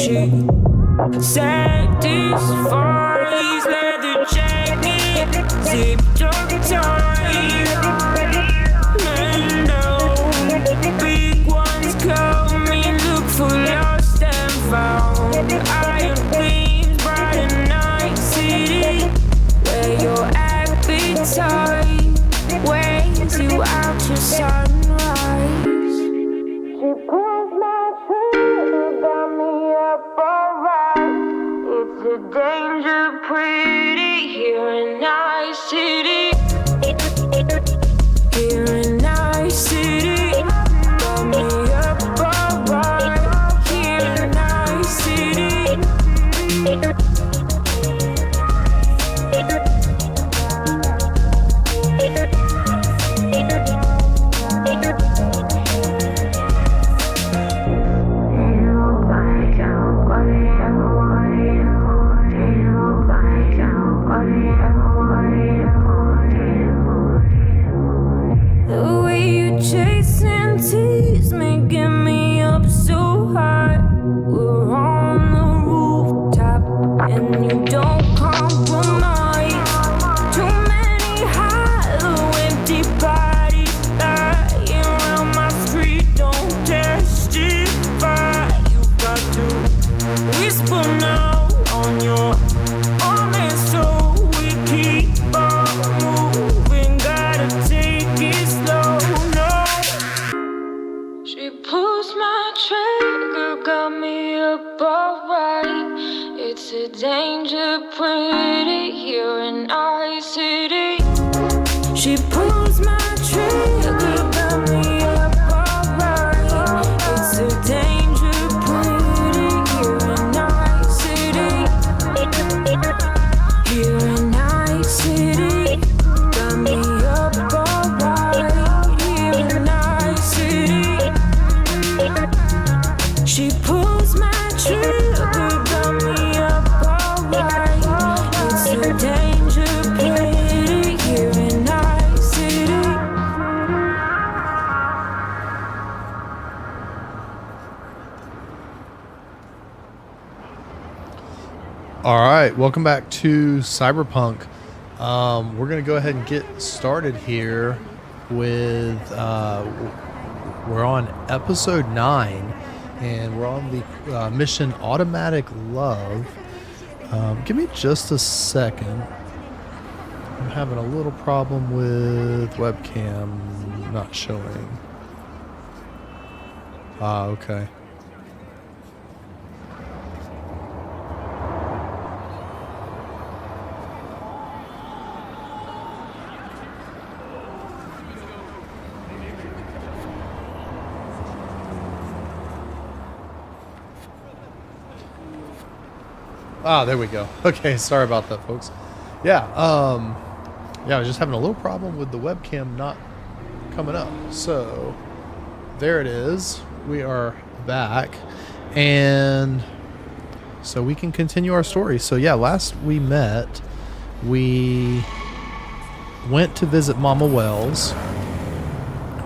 She satisfies leather jacket, zipped up tight. And no big ones coming, look for lost and found. Iron gleams bright in night city, where your appetite waits you out to sunrise. She pulls my trigger, got me up alright. It's a danger pretty here in night city. Here in night city, got me up alright. Here in night city. The way you chase and tease me, get me up so high. We're on the rooftop and you don't compromise. Too many hollow, empty bodies lying around my street don't testify. You got to whisper now on your arm, and so we keep on moving. Gotta take it slow, no. She pulls my trigger, got me up alright. It's a danger pretty here in our city. She pulls my trigger, got me up alright. It's a danger pretty here in our city. Here in our city, got me up alright. Here in our city. She pulls my trigger, got me up alright. It's a danger pretty here in our city. All right, welcome back to Cyberpunk. We're going to go ahead and get started here with, we're on episode 9, and we're on the mission Automatic Love. Give me just a second. I'm having a little problem with webcam not showing. Okay. There we go. Okay, sorry about that, folks. Yeah, I was just having a little problem with the webcam not coming up. So, there it is. We are back. And so we can continue our story. So, yeah, last we met, we went to visit Mama Wells.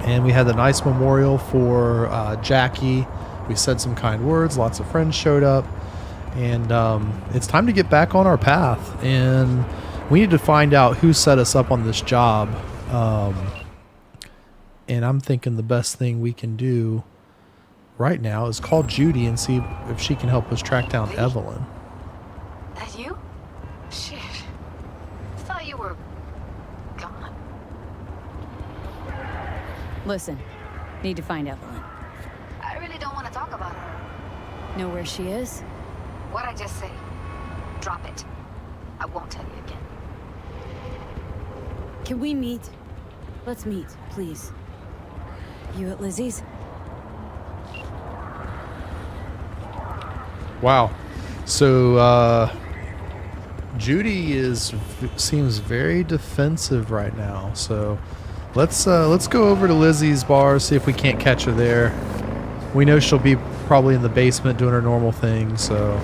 And we had a nice memorial for Jackie. We said some kind words. Lots of friends showed up. And it's time to get back on our path, and we need to find out who set us up on this job. And I'm thinking the best thing we can do right now is call Judy and see if she can help us track down Evelyn. That you? Shit. I thought you were gone. Listen, need to find Evelyn. I really don't want to talk about her. Know where she is? What'd I just say? Drop it. I won't tell you again. Can we meet? Let's meet, please. You at Lizzie's? Wow. So Judy seems very defensive right now. So let's go over to Lizzie's bar, see if we can't catch her there. We know she'll be probably in the basement doing her normal thing, so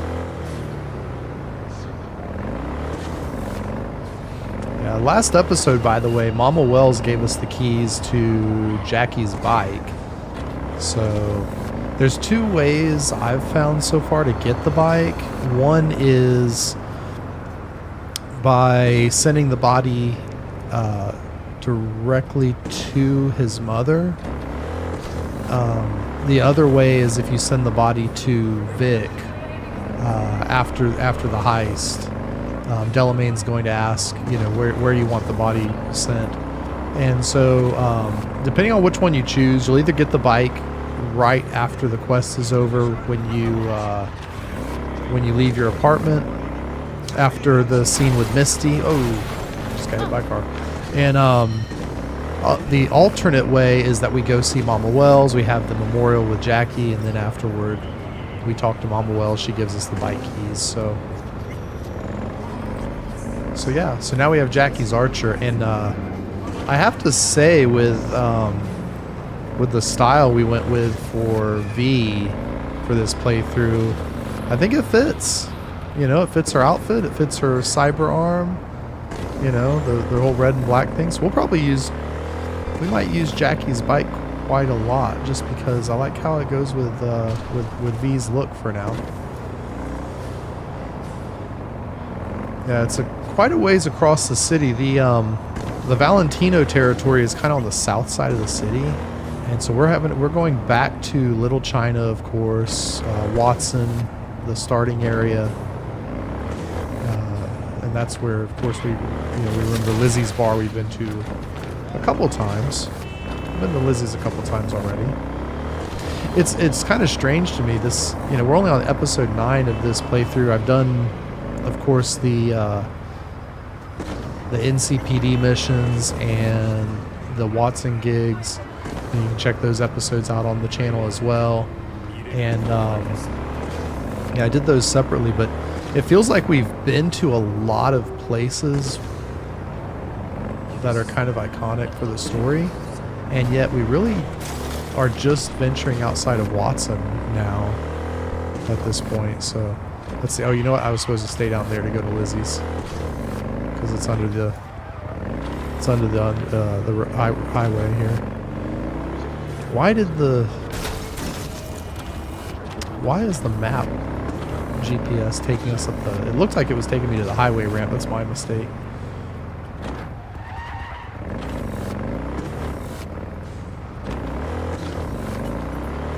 yeah. Last episode, by the way, Mama Wells gave us the keys to Jackie's bike. So There's two ways I've found so far to get the bike. One is by sending the body directly to his mother. The other way is if you send the body to Vic after the heist. Delamain's going to ask, you know, where you want the body sent. And so depending on which one you choose, you'll either get the bike right after the quest is over when you leave your apartment after the scene with Misty. Oh, just got hit by a car. And the alternate way is that we go see Mama Wells. We have the memorial with Jackie, and then afterward we talk to Mama Wells. She gives us the bike keys. So yeah. So now we have Jackie's Archer, and I have to say with the style we went with for V for this playthrough, I think it fits. You know, it fits her outfit. It fits her cyber arm. You know, the whole red and black thing. So we might use Jackie's bike quite a lot, just because I like how it goes with V's look for now. Yeah, it's quite a ways across the city. The Valentino territory is kind of on the south side of the city, and so we're going back to Little China, of course, Watson, the starting area, and that's where, of course, we remember Lizzie's bar we've been to a couple times. I've been to Lizzie's a couple times already. It's kind of strange to me. This, you know, we're only on episode 9 of this playthrough. I've done, of course, the NCPD missions and the Watson gigs. And you can check those episodes out on the channel as well. And yeah, I did those separately, but it feels like we've been to a lot of places that are kind of iconic for the story, and yet we really are just venturing outside of Watson now at this point. So let's see. Oh, you know what? I was supposed to stay down there to go to Lizzie's because it's under the highway here. Why is the map GPS taking us up the... It looked like it was taking me to the highway ramp. That's my mistake.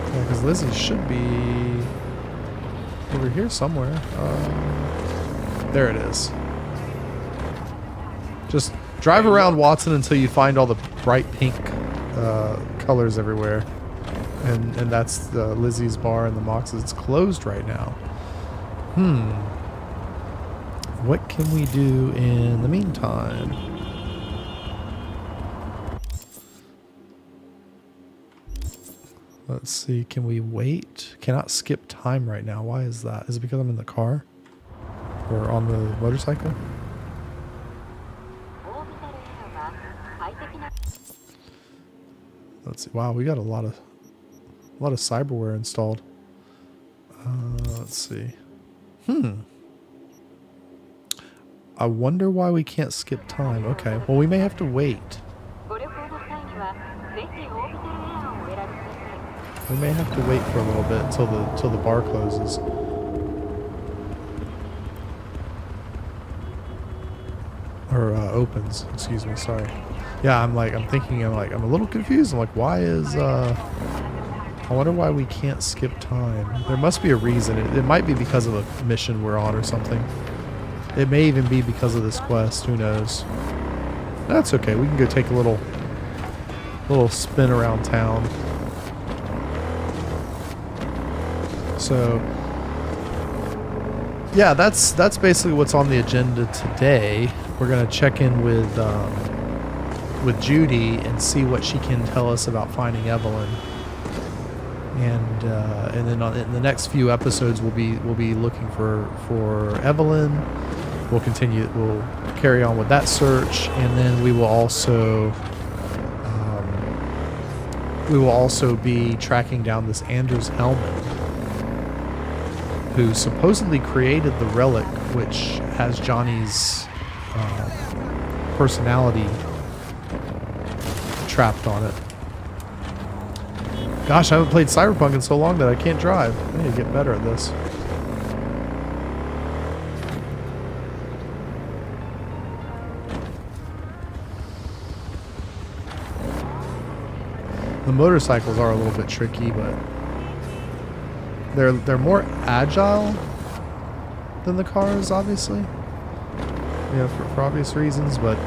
Yeah, because Lizzie should be over here somewhere. There it is. Just drive around Watson until you find all the bright pink colors everywhere. And that's the Lizzie's bar and the Mox's. It's closed right now. What can we do in the meantime? Let's see. Can we wait? Cannot skip time right now. Why is that? Is it because I'm in the car? Or on the motorcycle? Let's see. Wow, we got a lot of cyberware installed. Let's see. I wonder why we can't skip time. Okay, well, we may have to wait. We may have to wait for a little bit until the bar closes. Or opens. Excuse me. Sorry. Yeah, I'm thinking. I'm a little confused. I'm like, why is I wonder why we can't skip time. There must be a reason. It might be because of a mission we're on or something. It may even be because of this quest. Who knows? That's okay. We can go take a little spin around town. So, yeah, that's basically what's on the agenda today. We're gonna check in with Judy and see what she can tell us about finding Evelyn. And then in the next few episodes, we'll be looking for Evelyn. We'll carry on with that search, and then we will also be tracking down this Anders Hellman, who supposedly created the Relic, which has Johnny's personality trapped on it. Gosh, I haven't played Cyberpunk in so long that I can't drive. I need to get better at this. The motorcycles are a little bit tricky, but they're more agile than the cars, obviously. Yeah, for obvious reasons, but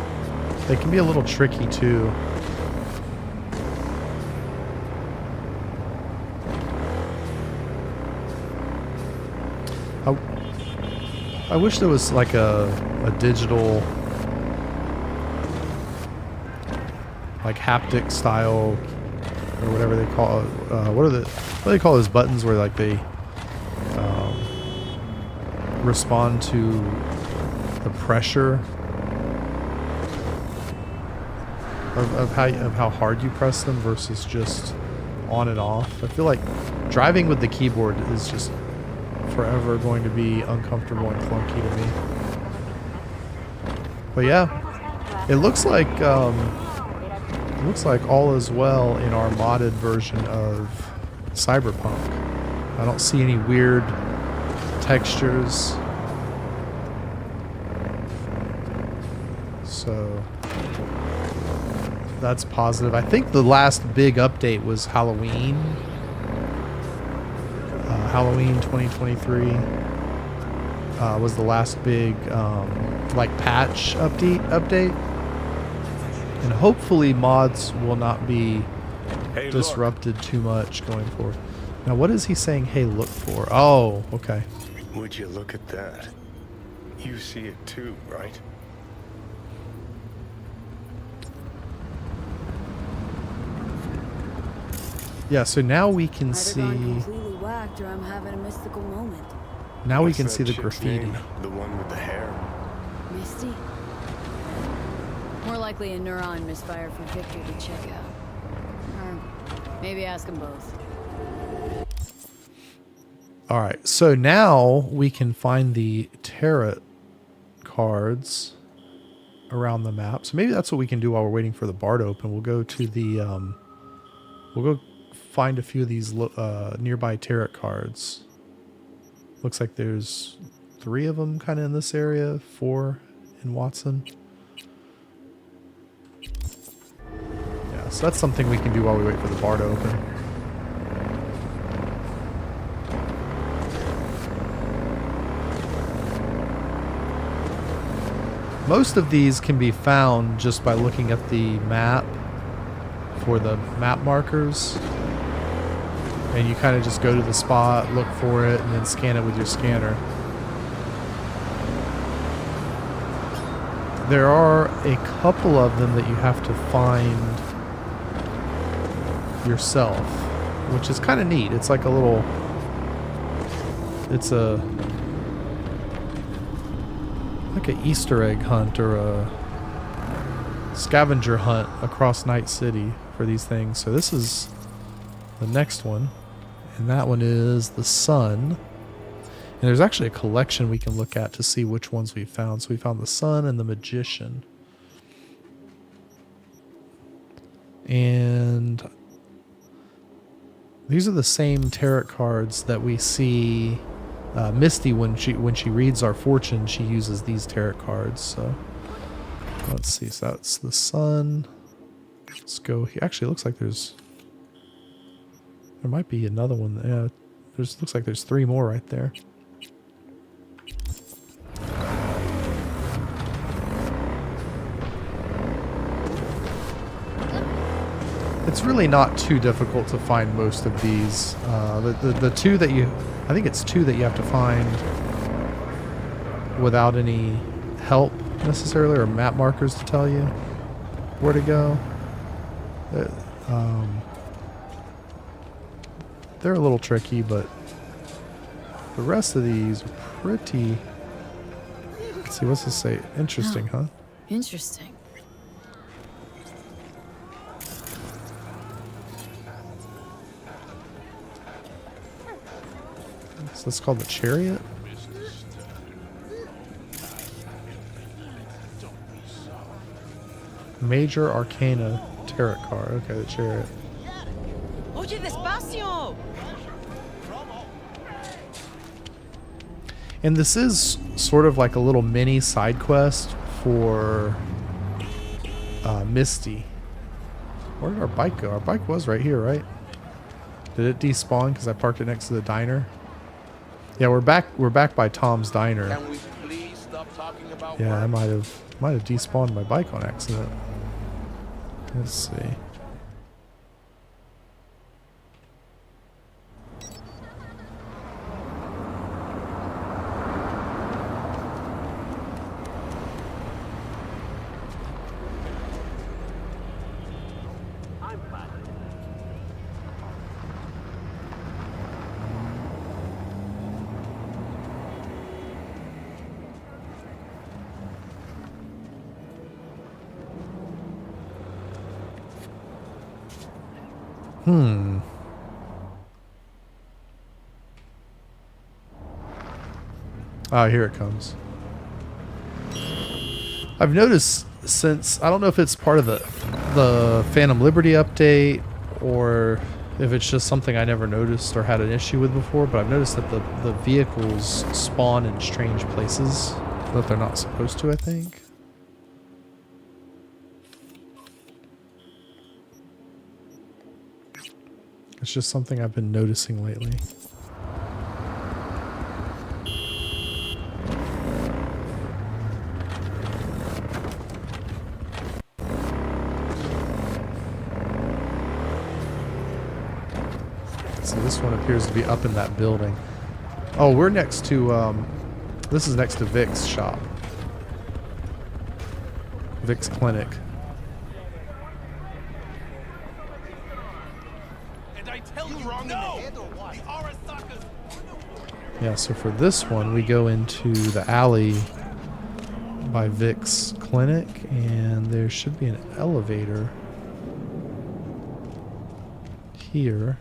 they can be a little tricky too. I wish there was like a digital, like haptic style, or whatever they call it. What do they call those buttons where like they respond to the pressure of how hard you press them versus just on and off. I feel like driving with the keyboard is just forever going to be uncomfortable and clunky to me. But yeah, it looks like all is well in our modded version of Cyberpunk. I don't see any weird textures. So that's positive. I think the last big update was Halloween. Halloween 2023 was the last big like patch update. And hopefully mods will not be disrupted too much going forward. Now what is he saying, hey, look for? Oh, okay. Would you look at that? You see it too, right? Yeah, so now we can see... completely whacked or I'm having a mystical moment. Now we What's can that see the chick's graffiti. name? The one with the hair. Misty? More likely a neuron misfire for Victor to check out. Or maybe ask them both. Alright, so now we can find the tarot cards around the map. So maybe that's what we can do while we're waiting for the bar to open. We'll go to the... we'll go find a few of these nearby tarot cards. Looks like there's 3 of them kind of in this area, 4 in Watson. Yeah, so that's something we can do while we wait for the bar to open. Most of these can be found just by looking at the map for the map markers. And you kind of just go to the spot, look for it, and then scan it with your scanner. There are a couple of them that you have to find yourself, which is kind of neat. It's like a little... It's a... like an Easter egg hunt or a scavenger hunt across Night City for these things. So this is the next one. And that one is the Sun. And there's actually a collection we can look at to see which ones we found. So we found the Sun and the Magician. And these are the same tarot cards that we see Misty when she reads our fortune. She uses these tarot cards. So let's see. So that's the Sun. Let's go here. Actually, it looks like there might be another one. Yeah, looks like there's 3 more right there. It's really not too difficult to find most of these. The 2 that I think it's 2 that you have to find without any help necessarily, or map markers to tell you where to go. They're a little tricky, but the rest of these are pretty... Let's see, what's this say? Interesting, huh? Interesting. So that's called the Chariot? Major Arcana Tarot card. Okay, the Chariot. Oye, despacio. And this is sort of like a little mini side quest for Misty. Where did our bike go? Our bike was right here, right? Did it despawn because I parked it next to the diner? Yeah, we're back. We're back by Tom's diner. Can we please stop talking about Yeah, work? I might have despawned my bike on accident. Let's see. Oh, here it comes. I've noticed since, I don't know if it's part of the Phantom Liberty update or if it's just something I never noticed or had an issue with before, but I've noticed that the vehicles spawn in strange places that they're not supposed to, I think. It's just something I've been noticing lately. So this one appears to be up in that building. Oh, we're next to, this is next to Vic's shop. Vic's clinic. And I tell you, no! The Arasaka's... Yeah, so for this one, we go into the alley by Vic's clinic, and there should be an elevator here.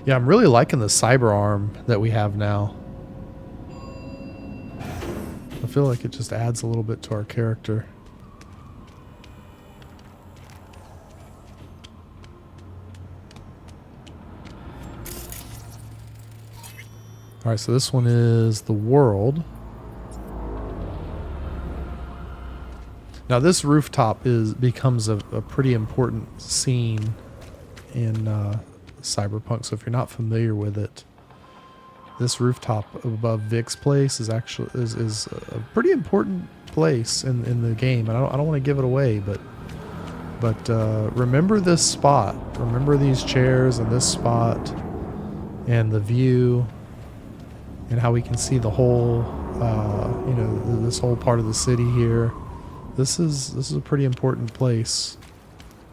Yeah, I'm really liking the cyber arm that we have now. I feel like it just adds a little bit to our character. Alright, so this one is the world. Now this rooftop becomes a pretty important scene in Cyberpunk, so if you're not familiar with it, this rooftop above Vic's place is actually is a pretty important place in the game, and I don't want to give it away, but remember this spot, remember these chairs and this spot, and the view, and how we can see the whole, you know, this whole part of the city here. This is a pretty important place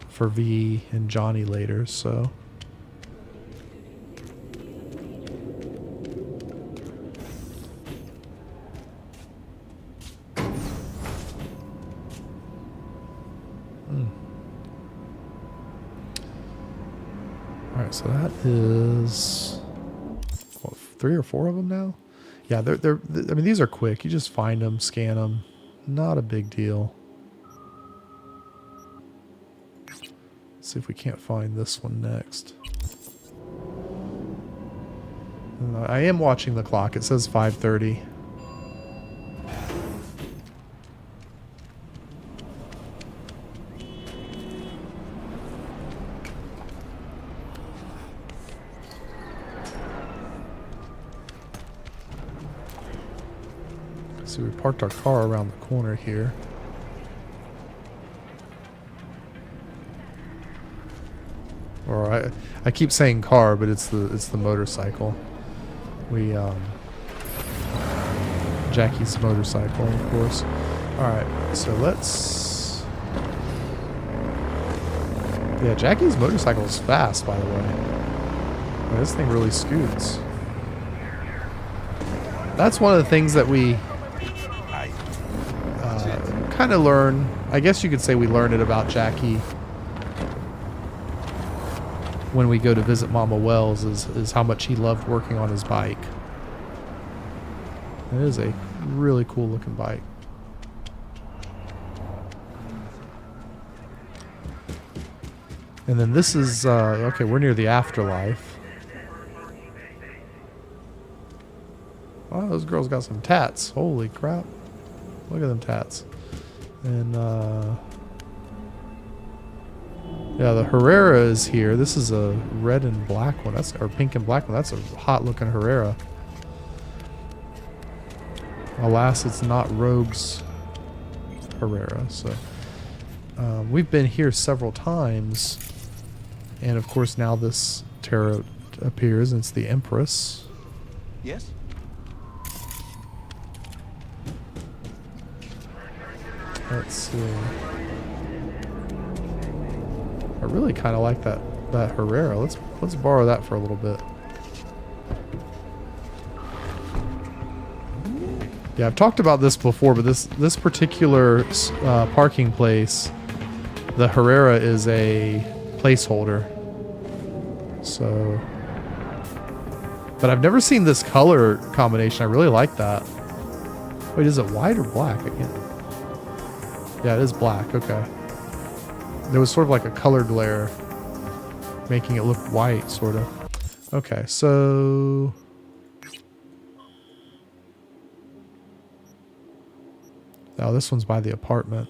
for V and Johnny later, so. Alright, so that is what, 3 or 4 of them now? Yeah, I mean, these are quick. You just find them, scan them. Not a big deal. Let's see if we can't find this one next. I am watching the clock. It says 5:30. So we parked our car around the corner here. Or I keep saying car, but it's the motorcycle. We Jackie's motorcycle, of course. All right, so let's. Yeah, Jackie's motorcycle is fast, by the way. Well, this thing really scoots. That's one of the things that we kind of learn. I guess you could say we learn it about Jackie when we go to visit Mama Wells is how much he loved working on his bike. It is a really cool looking bike. And then this is, okay, we're near the afterlife. Wow, those girls got some tats. Holy crap. Look at them tats. And, yeah, the Herrera is here. This is a red and black one. Or pink and black one. That's a hot looking Herrera. Alas, it's not Rogue's Herrera. So, we've been here several times. And of course, now this tarot appears, and it's the Empress. Yes? Let's see. I really kind of like that Herrera. Let's borrow that for a little bit. Yeah, I've talked about this before, but this particular parking place, the Herrera is a placeholder. So, but I've never seen this color combination. I really like that. Wait, is it white or black? I can't. Yeah, it is black. Okay. There was sort of like a color glare, making it look white, sort of. Okay, so oh, this one's by the apartment.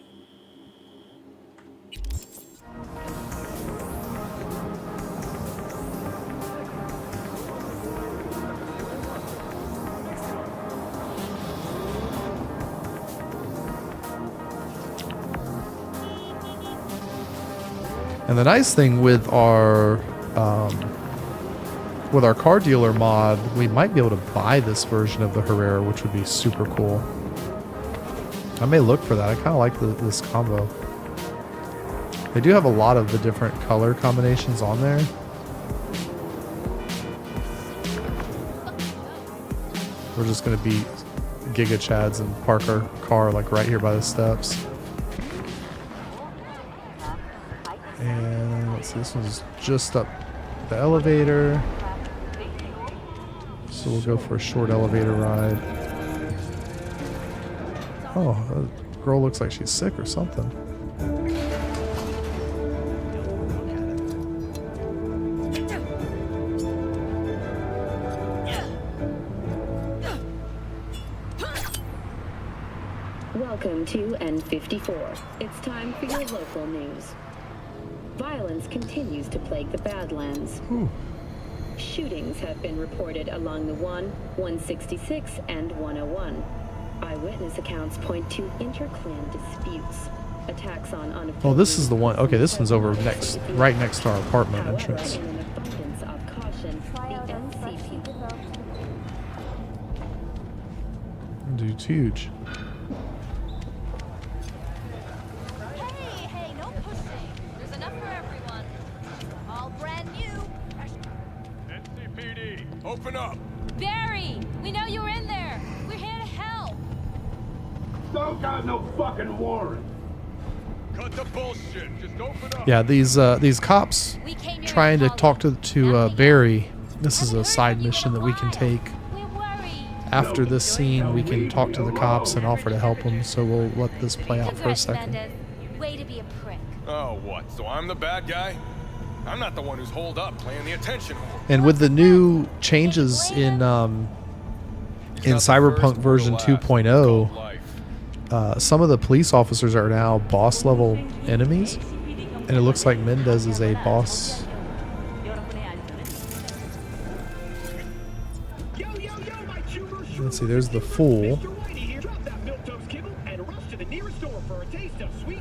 And the nice thing with our car dealer mod, we might be able to buy this version of the Herrera, which would be super cool. I may look for that. I kind of like this combo. They do have a lot of the different color combinations on there. We're just going to be Giga Chads and park our car like right here by the steps. And let's see, this one's just up the elevator. So we'll go for a short elevator ride. Oh, that girl looks like she's sick or something. Welcome to N54. It's time for your local news. Violence continues to plague the Badlands. Shootings have been reported along the 166, and 101. Eyewitness accounts point to interclan disputes, attacks on unaffiliated. Oh, this is the one. Okay, this one's over right next to our apartment entrance. In an abundance of caution, the NCP. Dude's huge. Hey, no pushing. There's enough for everyone. All brand new. NCPD, open up. Barry, we know you're in there. We're here to help. Don't got no fucking warrant. Cut the bullshit. Just open up. Yeah, these cops trying to talk to Barry. This is a side mission that we can take. We're worried. After this scene, we can talk to the cops and offer to help them. So we'll let this play out for a second. Way to be a prick. Oh, what? So I'm the bad guy? I'm not the one who's holed up playing the attention whore. And with the new changes in Cyberpunk version 2.0, some of the police officers are now boss level enemies, and it looks like Mendez is a boss. Let's see, there's the fool.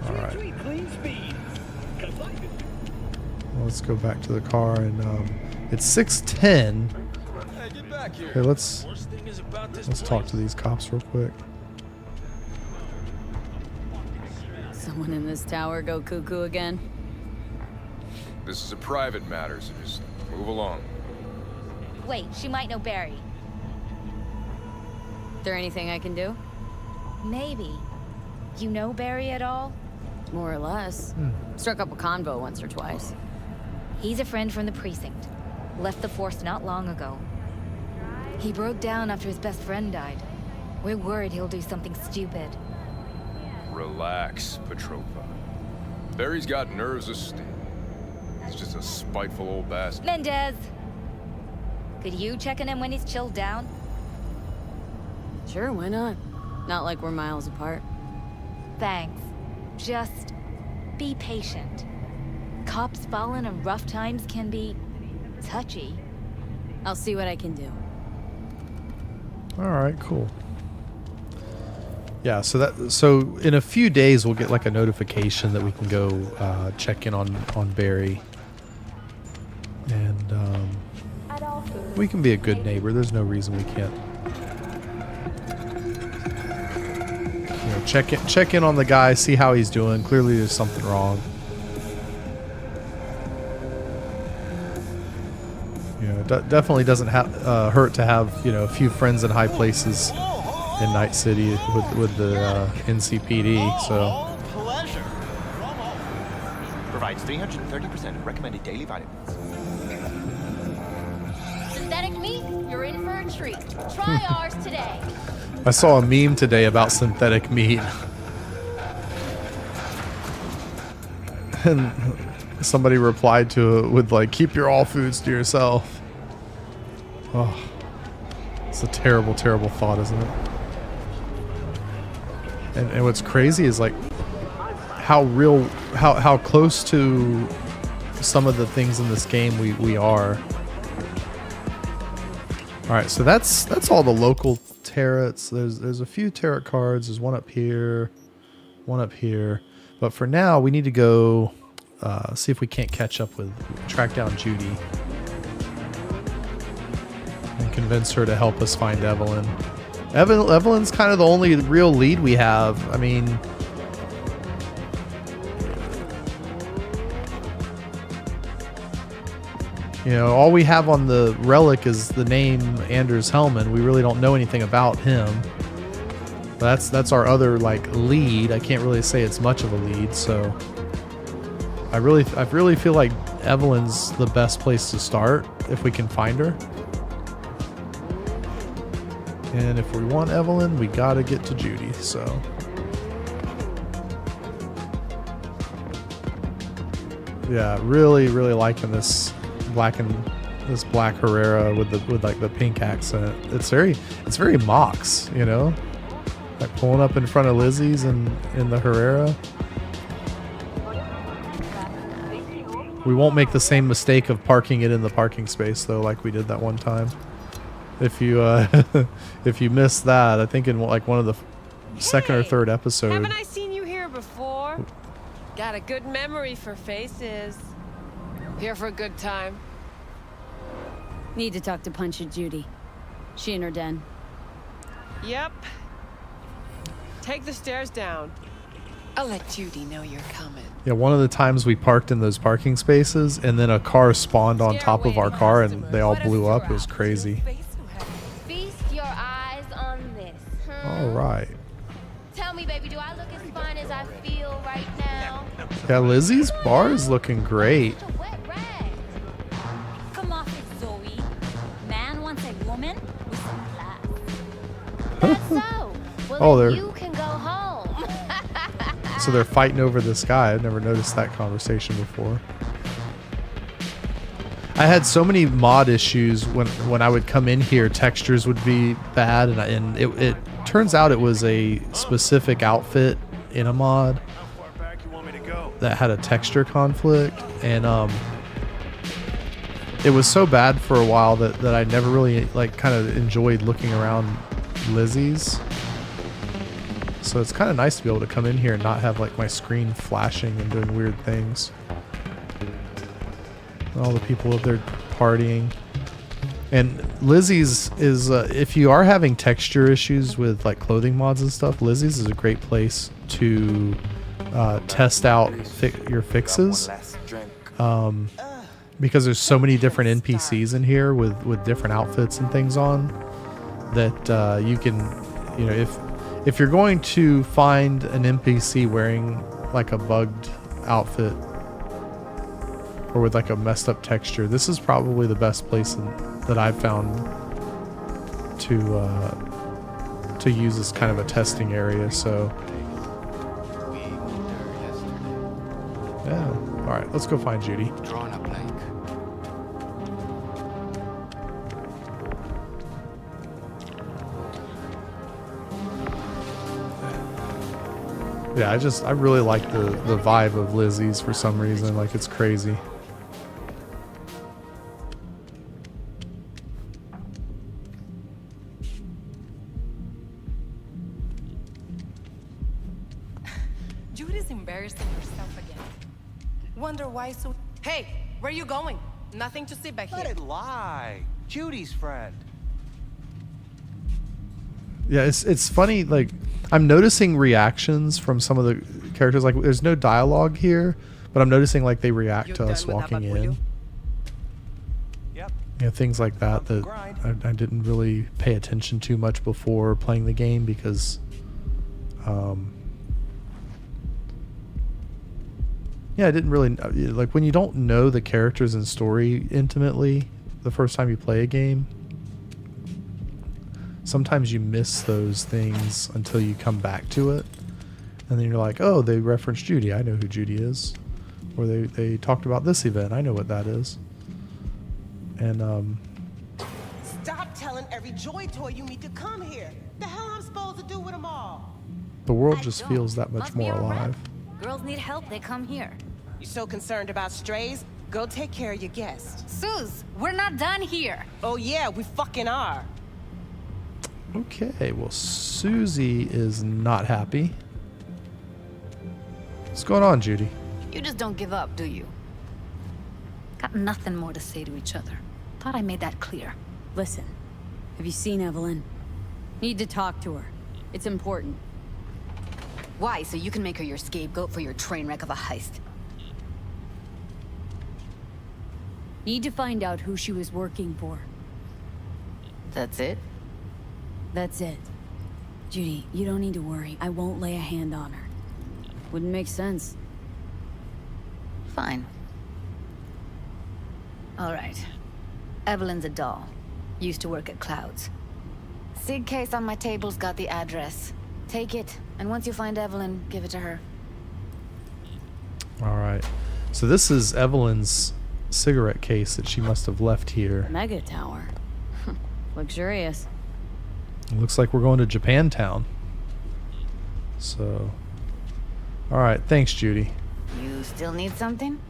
Alright. Well, let's go back to the car, and it's 6:10. Okay, let's talk to these cops real quick. Someone in this tower go cuckoo again? This is a private matter, so just move along. Wait, she might know Barry. There anything I can do? Maybe. You know Barry at all? More or less. Struck up a convo once or twice. He's a friend from the precinct. Left the force not long ago. He broke down after his best friend died. We're worried he'll do something stupid. Relax, Petrova. Barry's got nerves of steel. He's just a spiteful old bastard. Mendez! Could you check on him when he's chilled down? Sure, why not? Not like we're miles apart. Thanks. Just be patient. Cops falling in rough times can be touchy. I'll see what I can do. All right, cool. Yeah, so in a few days we'll get like a notification that we can go check in on Barry, and we can be a good neighbor. There's no reason we can't. You know, check in on the guy, see how he's doing. Clearly, there's something wrong. You know, definitely doesn't hurt to have, you know, a few friends in high places in Night City with the NCPD. So Pleasure. Provides 330% of recommended daily vitamins. Synthetic meat, you're in for a treat. Try ours today. I saw a meme today about synthetic meat, and somebody replied to it with like, "Keep your all foods to yourself." Oh, it's a terrible, terrible thought, isn't it? And what's crazy is like how close to some of the things in this game we are. All right, so that's all the local tarots. There's a few tarot cards. There's one up here, but for now we need to go see if we can't track down Judy and convince her to help us find Evelyn. Evelyn's kind of the only real lead we have. I mean, you know, all we have on the Relic is the name Anders Hellman. We really don't know anything about him. That's our other like lead. I can't really say it's much of a lead, so I really feel like Evelyn's the best place to start if we can find her. And if we want Evelyn, we gotta get to Judy, so. Yeah, really liking this black Herrera with like the pink accent. It's very Mox, you know? Like pulling up in front of Lizzie's in the Herrera. We won't make the same mistake of parking it in the parking space though, like we did that one time. If you if you missed that, I think in like one of the second or third episode. Haven't I seen you here before? Got a good memory for faces. Here for a good time. Need to talk to Punch and Judy. She in her den. Yep. Take the stairs down. I'll let Judy know you're coming. Yeah, one of the times we parked in those parking spaces, and then a car spawned on top of our car, and they all blew up. It was crazy. Feast your eyes on this. All right. Tell me, baby, do I look as fine as I feel right now? Yeah, Lizzie's bar is looking great. Come off it, Zoe. Man wants a woman with some class. That's so. Well, Oh, then they're- you can go home. So they're fighting over this guy. I've never noticed that conversation before. I had so many mod issues when I would come in here. Textures would be bad, and it turns out it was a specific outfit in a mod that had a texture conflict, and it was so bad for a while that I never really like kind of enjoyed looking around Lizzie's. So it's kind of nice to be able to come in here and not have like my screen flashing and doing weird things. All the people up there partying. And Lizzie's is, if you are having texture issues with like clothing mods and stuff, Lizzie's is a great place to test out your fixes. Because there's so many different NPCs in here with different outfits and things on that you can, you know, if you're going to find an NPC wearing like a bugged outfit, or with like a messed up texture. This is probably the best place that I've found to use as kind of a testing area. So yeah, all right, let's go find Judy. Drawn up lake. Yeah, I really like the vibe of Lizzie's for some reason. Like, it's crazy. Judy's embarrassing herself again. Wonder why so... Hey, where you going? Nothing to see back Let here. it lie. Judy's friend. Yeah, it's funny, like, I'm noticing reactions from some of the characters. Like, there's no dialogue here, but I'm noticing, like, they react to us walking in. Yep. You know, things like that that I didn't really pay attention to much before playing the game because, yeah, I didn't really, like, when you don't know the characters and story intimately the first time you play a game, sometimes you miss those things until you come back to it. And then you're like, oh, they referenced Judy. I know who Judy is. Or they talked about this event. I know what that is. And, Stop telling every Joy toy you meet to come here. The hell I'm supposed to do with them all? the world just feels that much more alive. Girls need help, they come here. You so concerned about strays? Go take care of your guests. Suze, we're not done here. Oh yeah, we fucking are. Okay, well, Susie is not happy. What's going on, Judy? You just don't give up, do you? Got nothing more to say to each other. Thought I made that clear. Listen, have you seen Evelyn? Need to talk to her. It's important. Why? So you can make her your scapegoat for your train wreck of a heist? Need to find out who she was working for. That's it? That's it. Judy, you don't need to worry. I won't lay a hand on her. Wouldn't make sense. Fine. All right. Evelyn's a doll. Used to work at Clouds. Sig case on my table's got the address. Take it, and once you find Evelyn, give it to her. All right. So this is Evelyn's cigarette case that she must have left here. Mega tower. Luxurious. It looks like we're going to Japantown. So, all right. Thanks, Judy. You still need something?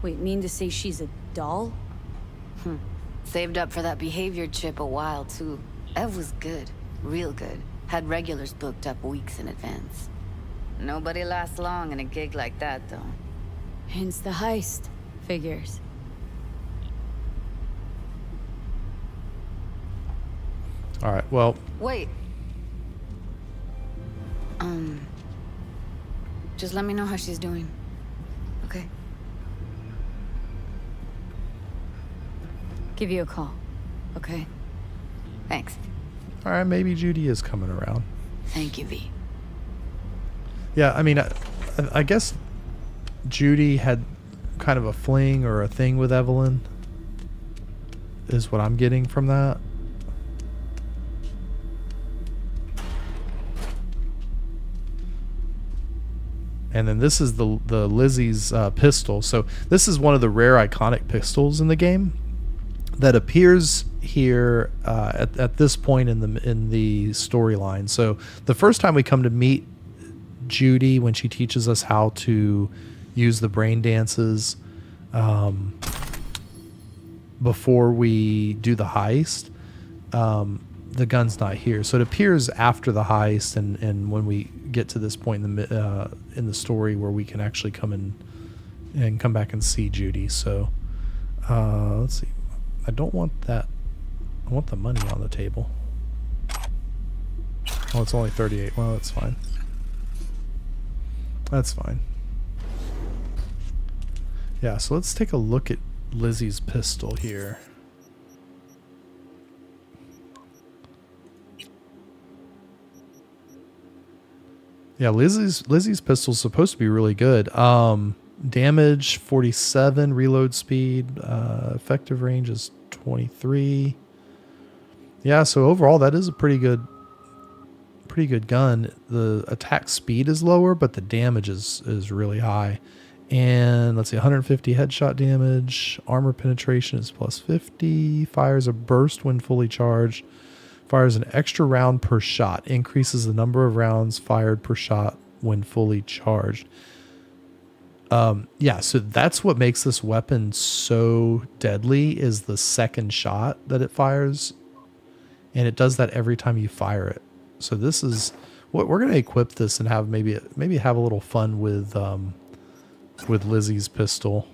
Wait, mean to say she's a doll? Saved up for that behavior chip a while, too. Ev was good. Real good. Had regulars booked up weeks in advance. Nobody lasts long in a gig like that, though. Hence the heist. Figures. All right. Well, Wait. Just let me know how she's doing. Okay? Give you a call. Okay? Thanks. all right. Maybe Judy is coming around. Thank you, V. Yeah. I mean, I guess Judy had kind of a fling or a thing with Evelyn. Is what I'm getting from that. And then this is the Lizzie's pistol. So this is one of the rare iconic pistols in the game that appears here at this point in the storyline. So the first time we come to meet Judy, when she teaches us how to use the brain dances before we do the heist, the gun's not here. So it appears after the heist and when we get to this point in the story where we can actually come in and come back and see Judy. So let's see. I don't want that. I want the money on the table. Oh, it's only 38. Well, that's fine. That's fine. Yeah, so let's take a look at Lizzie's pistol here. Yeah, Lizzie's pistol's supposed to be really good. Damage 47, reload speed, effective range is 23. Yeah, so overall that is a pretty good gun. The attack speed is lower, but the damage is really high. And let's see, 150 headshot damage. Armor penetration is plus 50. Fires a burst when fully charged. Fires an extra round per shot. Increases the number of rounds fired per shot when fully charged. Yeah, so that's what makes this weapon so deadly is the second shot that it fires. And it does that every time you fire it. So this is what we're going to equip this and have maybe have a little fun with Lizzie's pistol.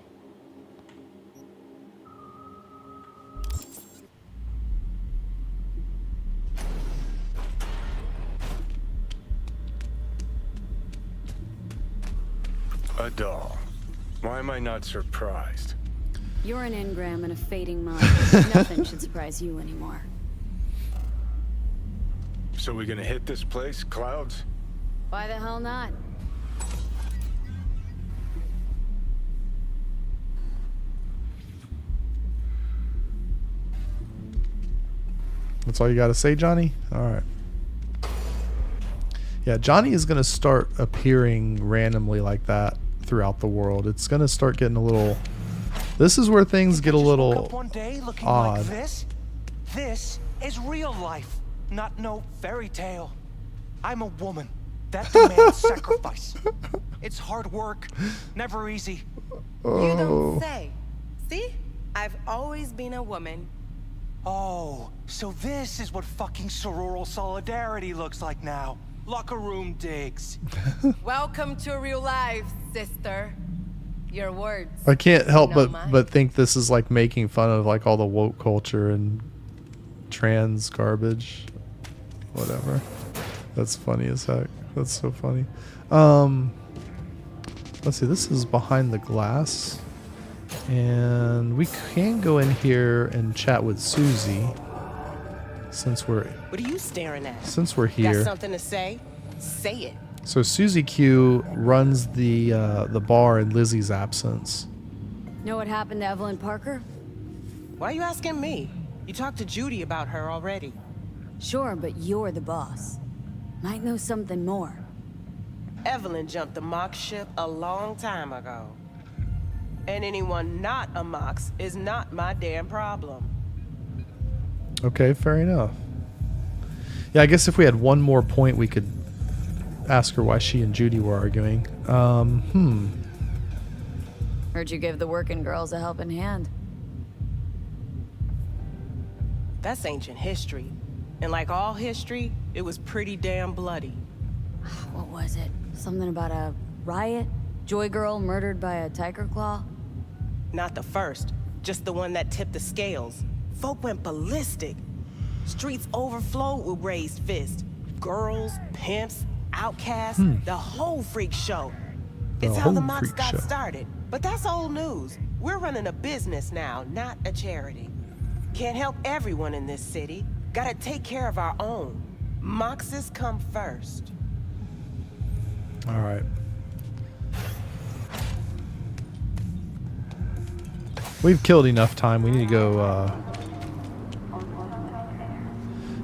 A doll. Why am I not surprised? You're an engram and a fading mind. Nothing should surprise you anymore. So we gonna hit this place, Clouds? Why the hell not? That's all you got to say, Johnny? All right. Yeah, Johnny is going to start appearing randomly like that throughout the world. It's going to start getting a little... This is where things get a little one day looking odd. like this? This is real life, not no fairy tale. I'm a woman. That demands sacrifice. It's hard work, never easy. You don't say. See? I've always been a woman. Oh, so this is what fucking sororal solidarity looks like now. Locker room digs. Welcome to real life, sister. Your words. I can't help not mine. but think this is like making fun of like all the woke culture and trans garbage. Whatever. That's funny as heck. That's so funny. Let's see, this is behind the glass. And we can go in here and chat with Susie since we're What are you staring at? since we're here. Got something to say? Say it. So Susie Q runs the bar in Lizzie's absence. Know what happened to Evelyn Parker? Why are you asking me? You talked to Judy about her already. Sure, but you're the boss. Might know something more. Evelyn jumped the Mox ship a long time ago. And anyone not a Mox is not my damn problem. Okay, fair enough. Yeah, I guess if we had one more point, we could ask her why she and Judy were arguing. Heard you give the working girls a helping hand. That's ancient history. And like all history, it was pretty damn bloody. What was it? Something about a riot? Joy girl murdered by a tiger claw? Not the first, just the one that tipped the scales. Folk went ballistic. Streets overflowed with raised fists. Girls, pimps, outcasts, the whole freak show. It's how the Mox got started. But that's old news. We're running a business now, not a charity. Can't help everyone in this city. Gotta take care of our own. Moxes come first. All right. We've killed enough time. We need to go.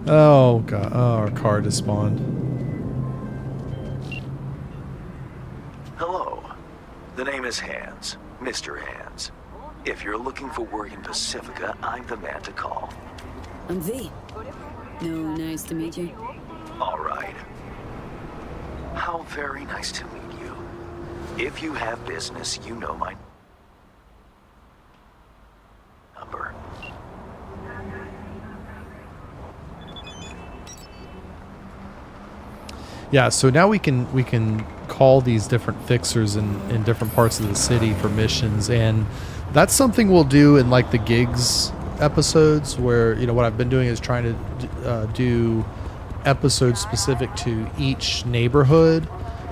Oh god! Oh, our car just spawned. Hello. The name is Hands, Mr. Hands. If you're looking for work in Pacifica, I'm the man to call. I'm V. No, nice to meet you. All right. How very nice to meet you. If you have business, you know my number. Yeah, so now we can call these different fixers in different parts of the city for missions, and that's something we'll do in like the gigs episodes, where what I've been doing is trying to do episodes specific to each neighborhood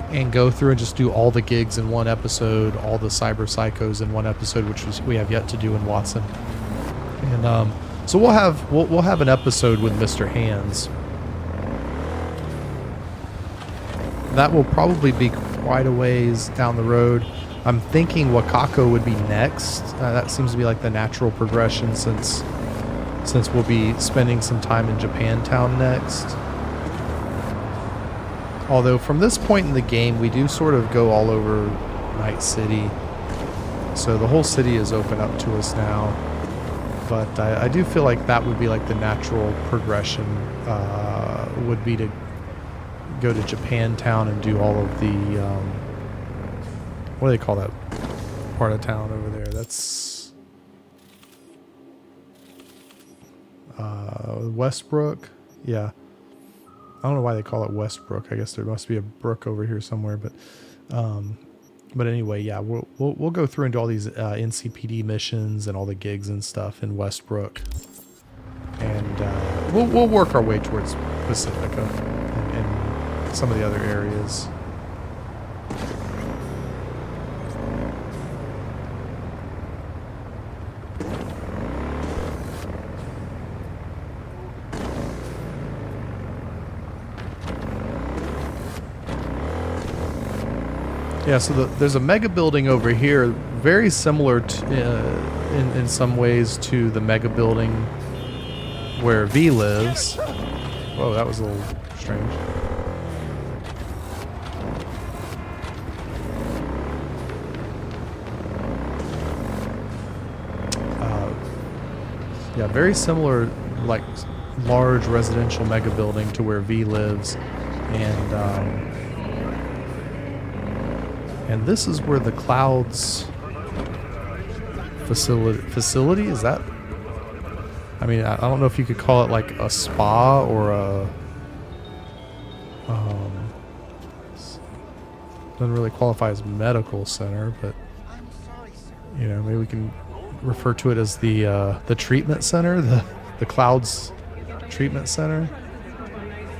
and go through and just do all the gigs in one episode, all the cyber psychos in one episode, which we have yet to do in Watson. And so we'll have an episode with Mr. Hands. that will probably be quite a ways down the road. I'm thinking Wakako would be next. That seems to be like the natural progression since we'll be spending some time in Japantown next. Although from this point in the game, we do sort of go all over Night City. So the whole city is open up to us now. But I do feel like that would be like the natural progression would be to go to Japantown and do all of the what do they call that part of town over there? That's Westbrook. Yeah, I don't know why they call it Westbrook. I guess there must be a brook over here somewhere. But anyway, yeah, we'll go through and do all these NCPD missions and all the gigs and stuff in Westbrook, and we'll work our way towards Pacifica and some of the other areas. Yeah, so there's a mega building over here, very similar to, in some ways to the mega building where V lives. Whoa, that was a little strange. Yeah, very similar, like large residential mega building to where V lives, and this is where the Clouds facility is that? I mean, I don't know if you could call it like a spa or a doesn't really qualify as medical center, but you know, maybe we can refer to it as the treatment center. The Clouds treatment center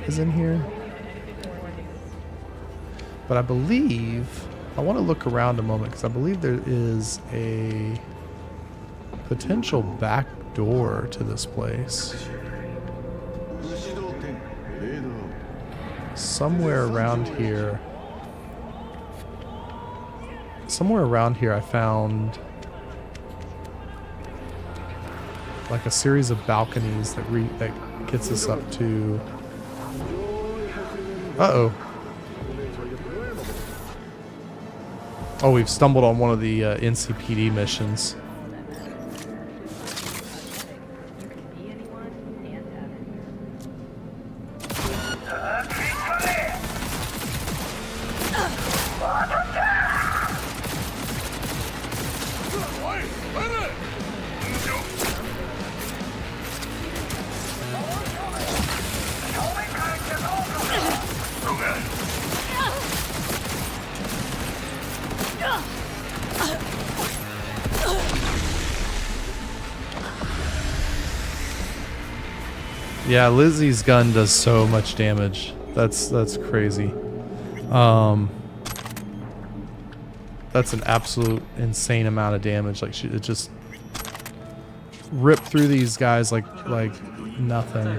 is in here. But I believe I want to look around a moment because I believe there is a potential back door to this place. Somewhere around here I found like a series of balconies that gets us up to. Uh-oh. Oh, we've stumbled on one of the NCPD missions. Yeah, Lizzie's gun does so much damage. That's crazy. That's an absolute insane amount of damage. Like it just ripped through these guys like nothing.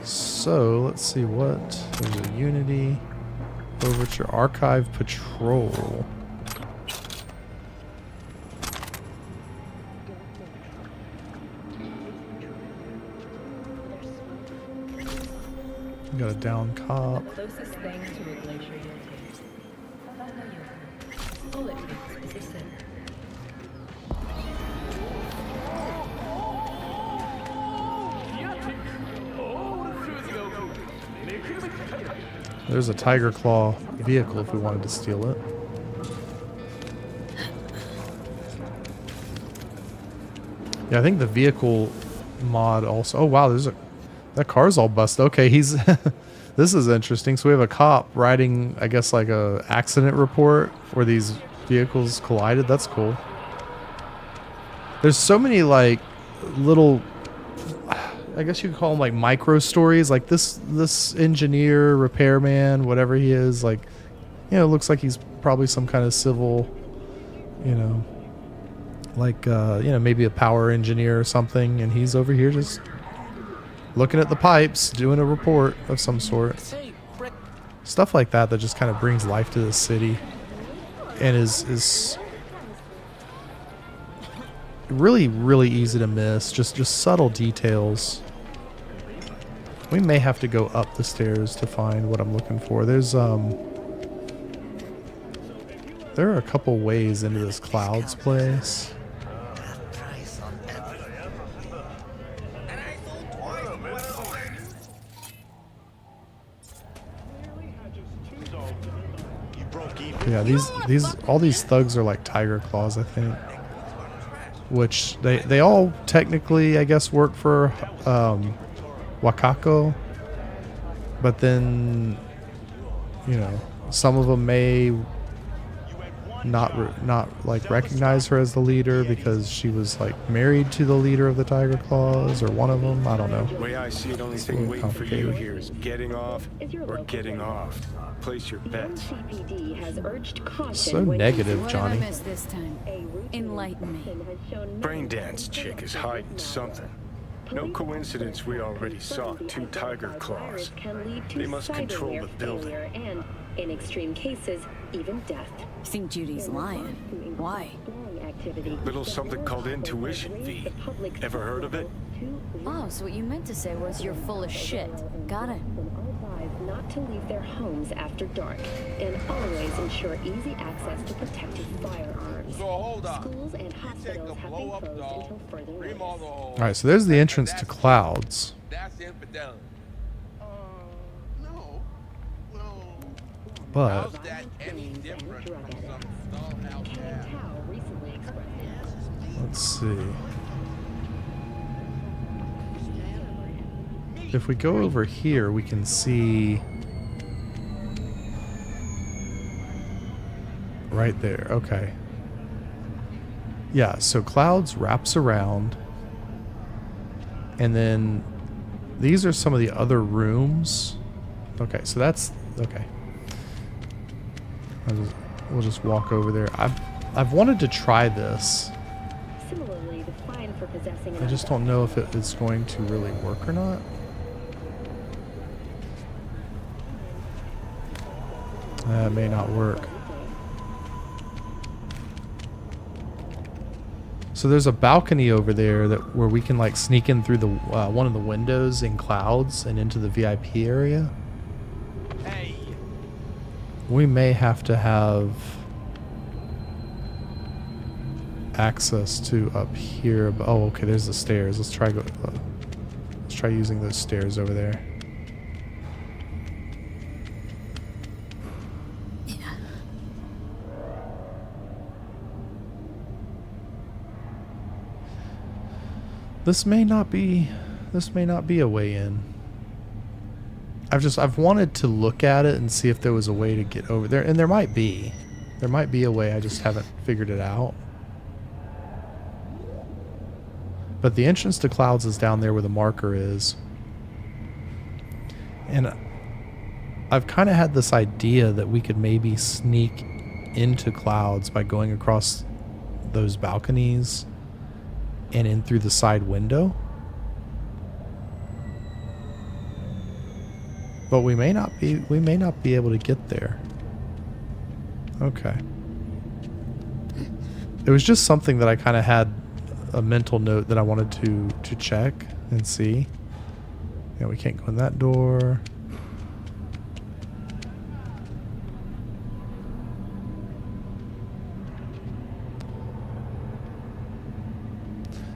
So let's see what there's a Unity Overture Archive Patrol. Got a down cop. Closest thing to a glacier bullet is the center. There's a Tiger Claw vehicle if we wanted to steal it. Yeah, I think the vehicle mod also. Oh wow, that car's all busted. Okay, he's this is interesting. So we have a cop writing, I guess, like a accident report where these vehicles collided. That's cool. There's so many like little, I guess you could call them like micro stories. Like this engineer, repairman, whatever he is, like, you know, looks like he's probably some kind of civil, you know, like you know, maybe a power engineer or something, and he's over here just looking at the pipes, doing a report of some sort. Stuff like that just kind of brings life to the city, and is really, really easy to miss. Just subtle details. We may have to go up the stairs to find what I'm looking for. There's there are a couple ways into this Clouds place. Yeah, all these thugs are like Tiger Claws, I think. Which they all technically, I guess, work for Wakako, but then, you know, some of them may not like recognize her as the leader because she was like married to the leader of the Tiger Claws, or one of them. I don't know. The way I see it, only thing waiting for you here is getting off or getting off. Place your bets. So negative, Johnny. What did I miss this time? Enlighten me. Brain dance chick is hiding something. No coincidence we already saw 2 Tiger Claws. They must control the building. And, in extreme cases, even death. I think Judy's lying. Why? Little something called intuition, V. Ever heard of it? Oh, so what you meant to say was you're full of shit. Got it. Not to leave their homes after dark, and always ensure easy access to protected firearms. So hold on. Schools and hospitals have been closed until further notice. Alright, so there's the entrance to Clouds. That's infidelity. No. Well, But how's that any different from some dollhouse cat? let's see. If we go over here, we can see right there. Okay. Yeah, so Clouds wraps around, and then these are some of the other rooms. Okay, so that's okay. We'll just walk over there. I've wanted to try this. Similarly, the fine for possessing I just don't know if it is going to really work or not. That may not work. So there's a balcony over there where we can like sneak in through the one of the windows in Clouds and into the VIP area. Hey. We may have to have access to up here. But, oh, okay. There's the stairs. Let's try using those stairs over there. This may not be a way in. I've wanted to look at it and see if there was a way to get over there, and there might be. There might be a way, I just haven't figured it out. But the entrance to Clouds is down there where the marker is. And I've kind of had this idea that we could maybe sneak into Clouds by going across those balconies and in through the side window. But we may not be able to get there. Okay. It was just something that I kind of had a mental note that I wanted to check and see. Yeah, we can't go in that door.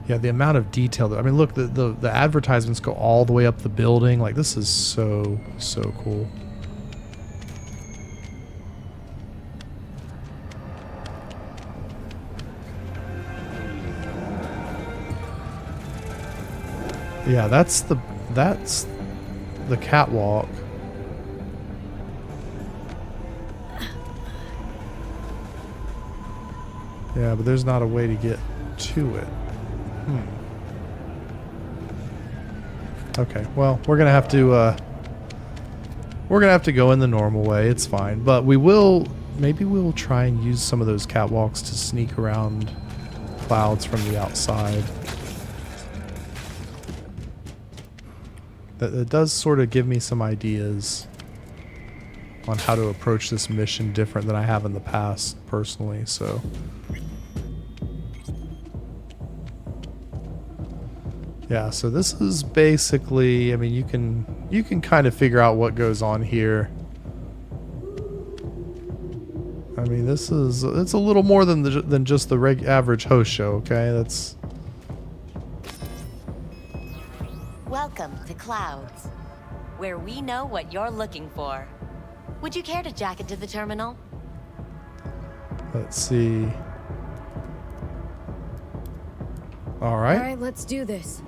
Yeah, the amount of detail. I mean, look, the advertisements go all the way up the building. Like, this is so cool. Yeah, that's the catwalk. Yeah, but there's not a way to get to it. Okay, well, we're gonna have to go in the normal way. It's fine, but maybe we'll try and use some of those catwalks to sneak around Clouds from the outside. That does sort of give me some ideas on how to approach this mission different than I have in the past, personally, so. Yeah, so this is basically, I mean, you can kind of figure out what goes on here. I mean, it's a little more than just the average host show, okay? That's... Welcome to Clouds, where we know what you're looking for. Would you care to jack into the terminal? Let's see. All right. All right, let's do this.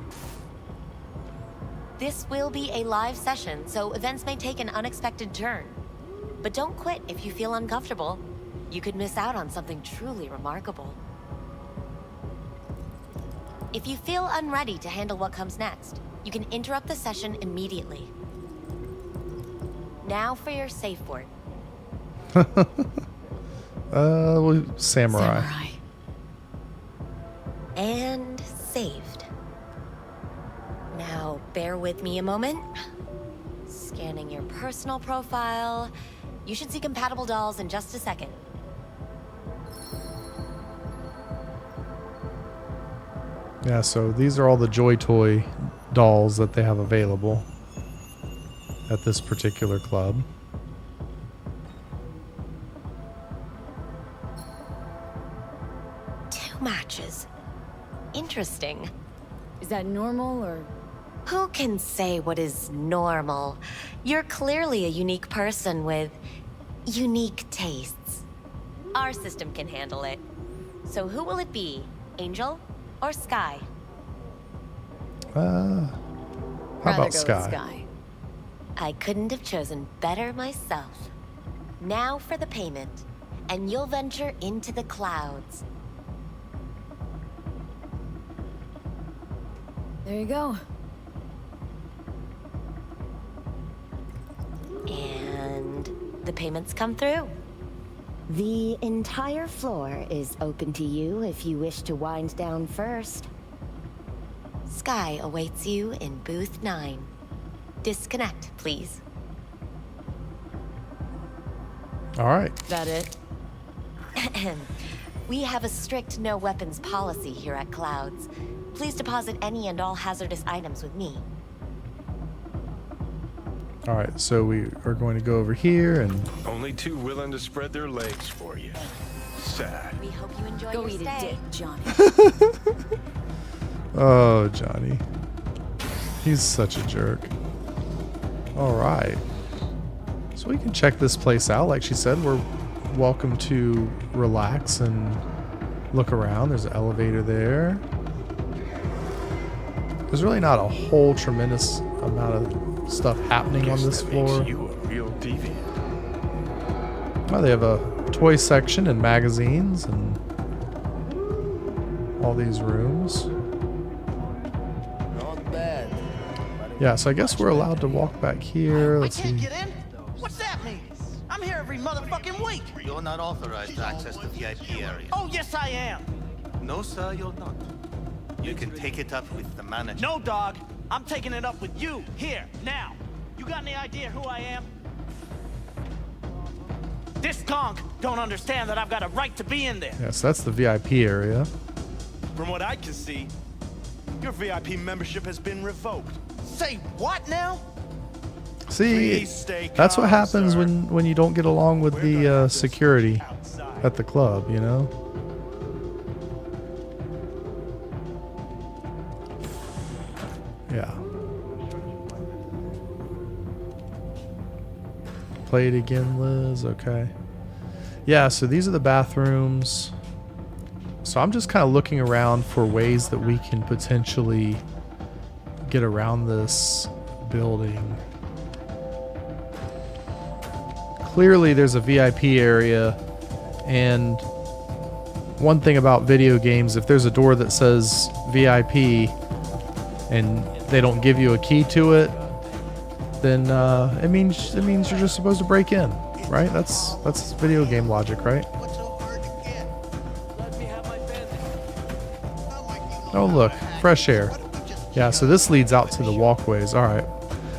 This will be a live session, so events may take an unexpected turn. But don't quit if you feel uncomfortable. You could miss out on something truly remarkable. If you feel unready to handle what comes next, you can interrupt the session immediately. Now for your safe word. Well, samurai. And saved. Now, bear with me a moment. Scanning your personal profile. You should see compatible dolls in just a second. Yeah, so these are all the Joy Toy dolls that they have available at this particular club. Two matches. Interesting. Is that normal or... Who can say what is normal? You're clearly a unique person with unique tastes. Our system can handle it. So who will it be? Angel or Sky? How about Sky? I couldn't have chosen better myself. Now for the payment, and you'll venture into the clouds. There you go. And the payments come through. The entire floor is open to you if you wish to wind down first. Sky awaits you in booth 9. Disconnect, please. All right. That it? We have a strict no weapons policy here at Clouds. Please deposit any and all hazardous items with me. All right, so we are going to go over here and... Only two willing to spread their legs for you. Sad. We hope you enjoy Go your eat stay. a dick, Johnny. Oh, Johnny. He's such a jerk. All right. So we can check this place out. Like she said, we're welcome to relax and look around. There's an elevator there. There's really not a whole tremendous amount of stuff happening on this floor. You a real deviant. Oh, they have a toy section and magazines and all these rooms. Not bad. Yeah, so I guess we're allowed to walk back here. Let's I can't see. get in? What's that mean? I'm here every motherfucking week. You're not authorized to access the VIP area. Oh, yes, I am. No, sir, you're not. You can take it up with the manager. No, dog. I'm taking it up with you, here, now. You got any idea who I am? This conch don't understand that I've got a right to be in there. Yes, that's the VIP area. From what I can see, your VIP membership has been revoked. Say what now? See, Please stay that's what calm, happens sir. when you don't get along with the security at the club, you know? Yeah. Play it again, Liz. Okay. Yeah, so these are the bathrooms. So I'm just kind of looking around for ways that we can potentially get around this building. Clearly there's a VIP area, and one thing about video games, if there's a door that says VIP and they don't give you a key to it, then it means you're just supposed to break in, right? That's video game logic, right? Oh look, fresh air. Yeah, so this leads out to the walkways. All right.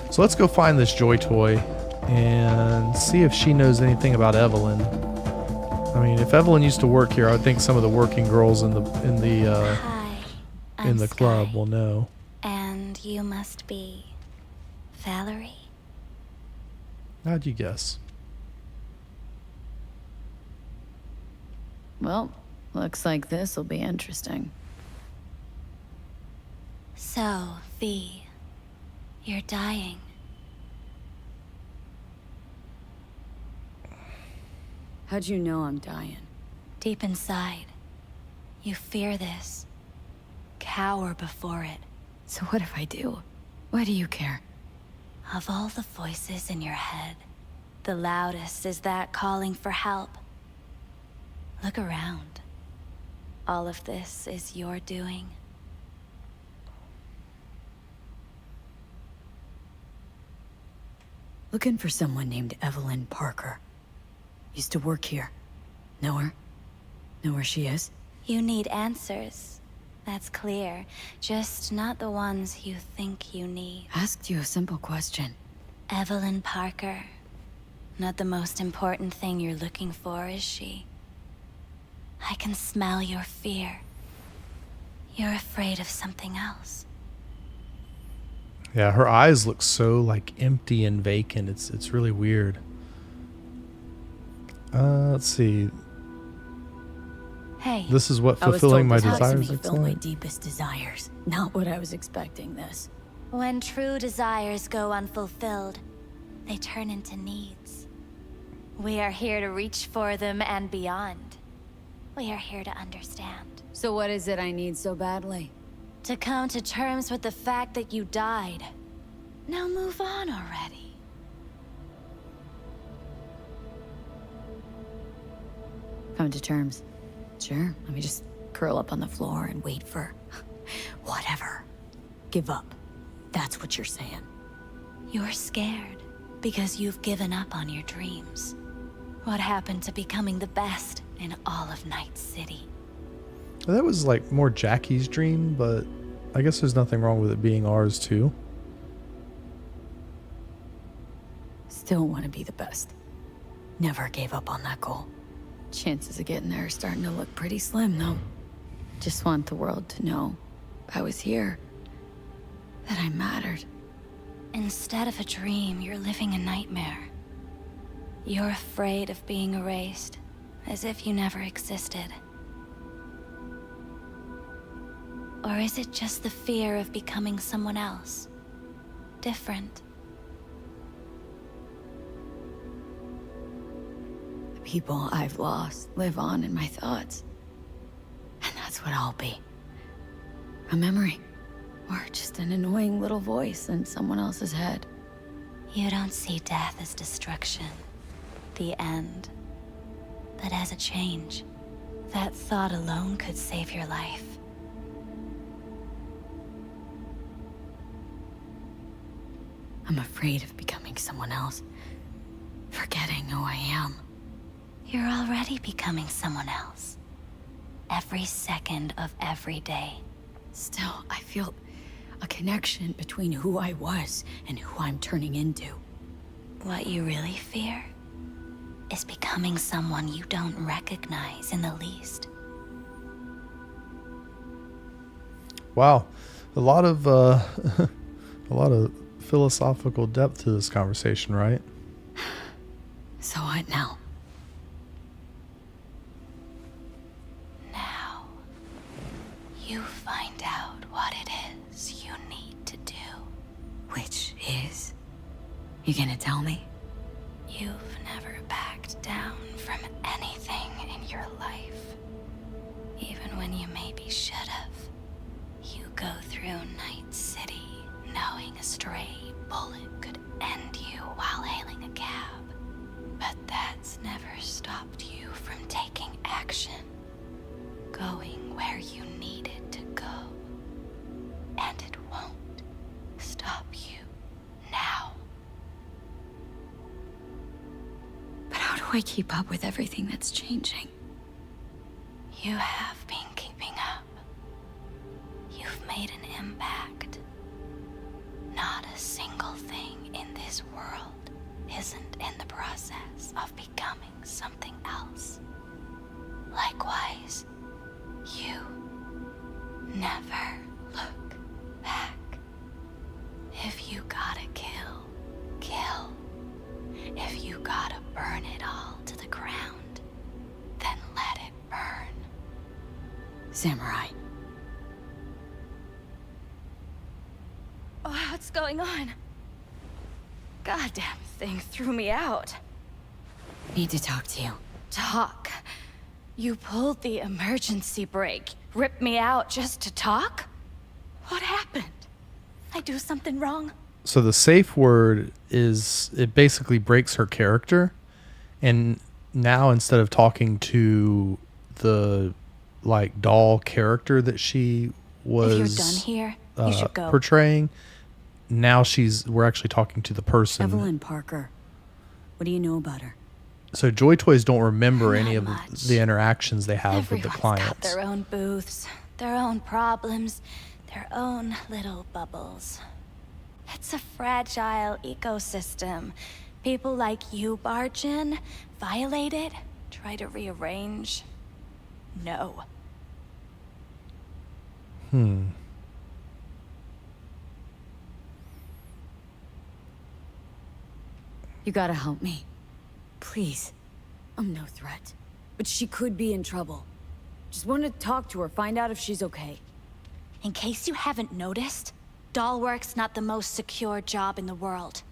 So let's go find this Joy Toy and see if she knows anything about Evelyn. I mean, if Evelyn used to work here, I would think some of the working girls in the club will know. And you must be Valerie? How'd you guess? Well, looks like this'll be interesting. So, V, you're dying. How'd you know I'm dying? Deep inside, you fear this. Cower before it. So what if I do? Why do you care? Of all the voices in your head, the loudest is that calling for help. Look around. All of this is your doing. Looking for someone named Evelyn Parker. Used to work here. Know her? Know where she is? You need answers. That's clear. Just not the ones you think you need. Asked you a simple question. Evelyn Parker. Not the most important thing you're looking for, is she? I can smell your fear. You're afraid of something else. Yeah, her eyes look so like empty and vacant. It's really weird. Let's see. Hey. This is what fulfilling my desires looks fulfill my like. deepest desires. Not what I was expecting this. When true desires go unfulfilled, they turn into needs. We are here to reach for them and beyond. We are here to understand. So what is it I need so badly? To come to terms with the fact that you died. Now move on already. Come to terms. Sure, let me just curl up on the floor and wait for... whatever. Give up. That's what you're saying. You're scared because you've given up on your dreams. What happened to becoming the best in all of Night City? That was like more Jackie's dream, but I guess there's nothing wrong with it being ours too. Still want to be the best. Never gave up on that goal. Chances of getting there are starting to look pretty slim, though. Just want the world to know I was here. That I mattered. Instead of a dream, you're living a nightmare. You're afraid of being erased, as if you never existed. Or is it just the fear of becoming someone else? Different? The people I've lost live on in my thoughts. And that's what I'll be. A memory. Or just an annoying little voice in someone else's head. You don't see death as destruction, the end, but as a change. That thought alone could save your life. I'm afraid of becoming someone else. Forgetting who I am. You're already becoming someone else. Every second of every day. Still, I feel a connection between who I was and who I'm turning into. What you really fear is becoming someone you don't recognize in the least. Wow, a lot of philosophical depth to this conversation, right? So what now? Now, you find out what it is you need to do. Which is? You gonna tell me? You've never backed down from anything in your life. Even when you maybe should have. You go through Night City knowing a stray bullet could end you while hailing a cab. But that's never stopped you from taking action. Going where you needed to go. And it won't stop you now. But how do I keep up with everything that's changing? You have been keeping up. You've made an impact. Not a single thing His world isn't in the process of becoming something else. Likewise, you never look back. If you gotta kill, kill. If you gotta burn it all to the ground, then let it burn. Samurai. Oh, what's going on? Goddamn thing threw me out. Need to talk to you. Talk? You pulled the emergency brake, ripped me out just to talk? What happened? I do something wrong? So the safe word is, it basically breaks her character. And now instead of talking to the like doll character that she was if you're done here, you should go. Portraying, now we're actually talking to the person. Evelyn Parker. What do you know about her? So Joy Toys don't remember any of the interactions they have with the Everyone's got clients. their own booths, their own problems, their own little bubbles. It's a fragile ecosystem. People like you barge in, violate it, try to rearrange. No. You gotta help me. Please. I'm no threat. But she could be in trouble. Just wanted to talk to her, find out if she's okay. In case you haven't noticed, doll work's not the most secure job in the world.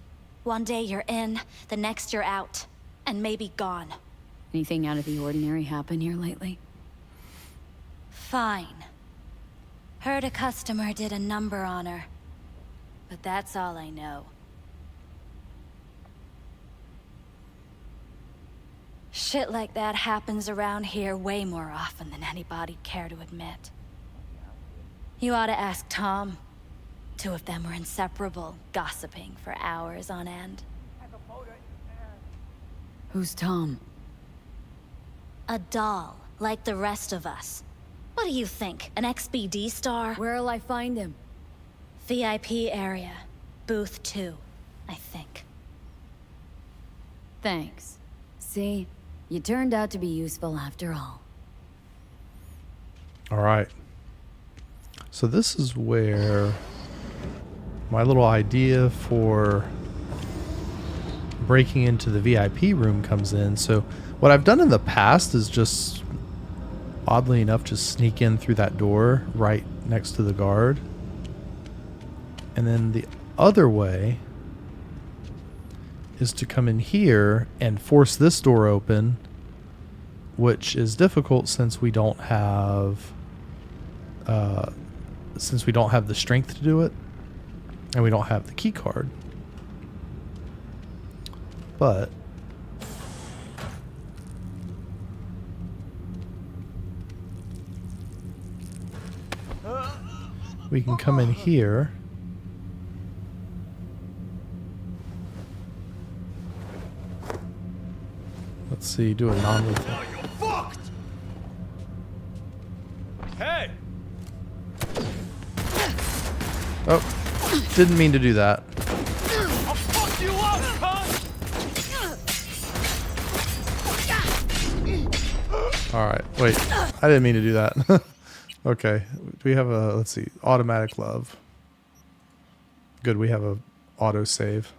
One day you're in, the next you're out, and maybe gone. Anything out of the ordinary happen here lately? Fine. Heard a customer did a number on her. But that's all I know. Shit like that happens around here way more often than anybody'd care to admit. You ought to ask Tom. Two of them were inseparable, gossiping for hours on end. Who's Tom? A doll, like the rest of us. What do you think, an XBD star? Where'll I find him? VIP area. Booth 2, I think. Thanks. See? You turned out to be useful after all. All right. So this is where my little idea for breaking into the VIP room comes in. So what I've done in the past is just, oddly enough, just sneak in through that door right next to the guard. And then the other way is to come in here and force this door open, which is difficult since we don't have the strength to do it, and we don't have the key card. But we can come in here. Let's see, do a non-lethal. You're fucked! Hey! Oh, didn't mean to do that. I'll fuck you up, cunt! Alright, wait. I didn't mean to do that. Okay, we have a, let's see, automatic love. Good, we have a auto save.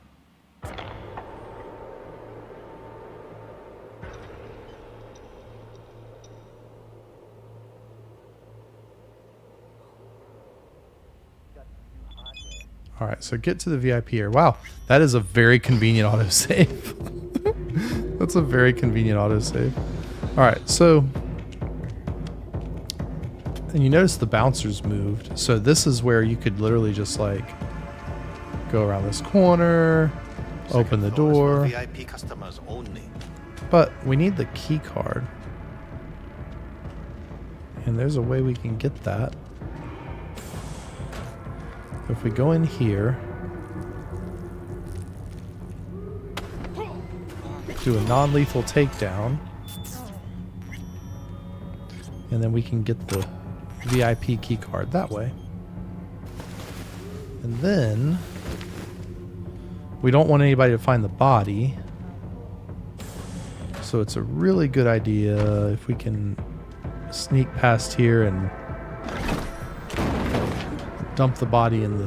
Alright, so get to the VIP here. Wow, that is a very convenient autosave. That's a very convenient autosave. Alright, so... And you notice the bouncers moved. So this is where you could literally just like... go around this corner, open the door. VIP customers only. But we need the key card. And there's a way we can get that. If we go in here, do a non-lethal takedown, and then we can get the VIP key card that way. And then We don't want anybody to find the body. So it's a really good idea if we can sneak past here and dump the body in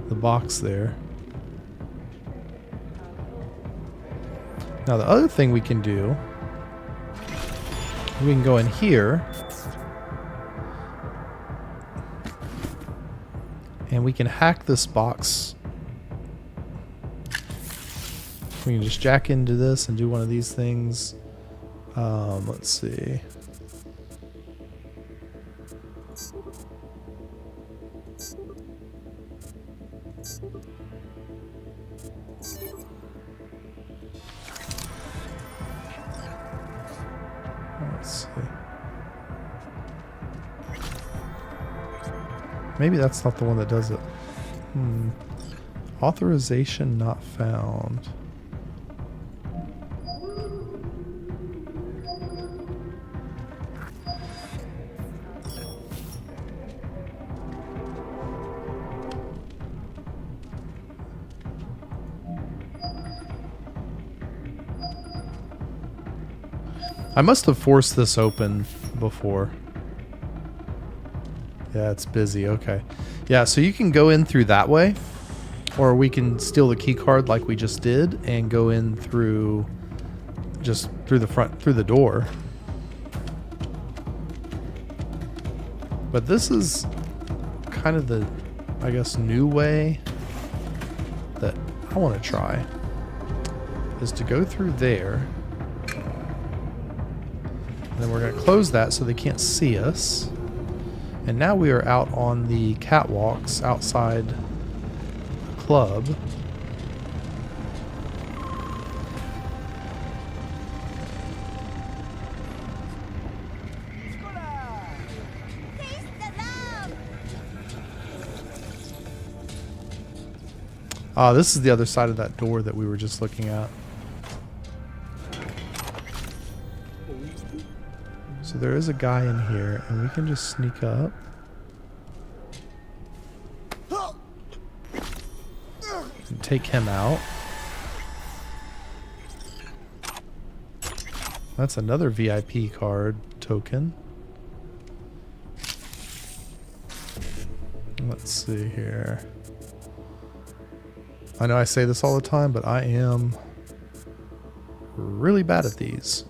the box there. Now the other thing we can do, we can go in here and we can hack this box. We can just jack into this and do one of these things. Let's see. Let's see. Maybe that's not the one that does it. Authorization not found. I must have forced this open before. Yeah, it's busy. Okay. Yeah, so you can go in through that way, or we can steal the key card like we just did and go in through just through the front, through the door. But this is kind of the, I guess, new way that I want to try, is to go through there. And then we're going to close that so they can't see us. And now we are out on the catwalks outside the club. Ah, this is the other side of that door that we were just looking at. So there is a guy in here, and we can just sneak up. And take him out. That's another VIP card token. Let's see here. I know I say this all the time, but I am really bad at these.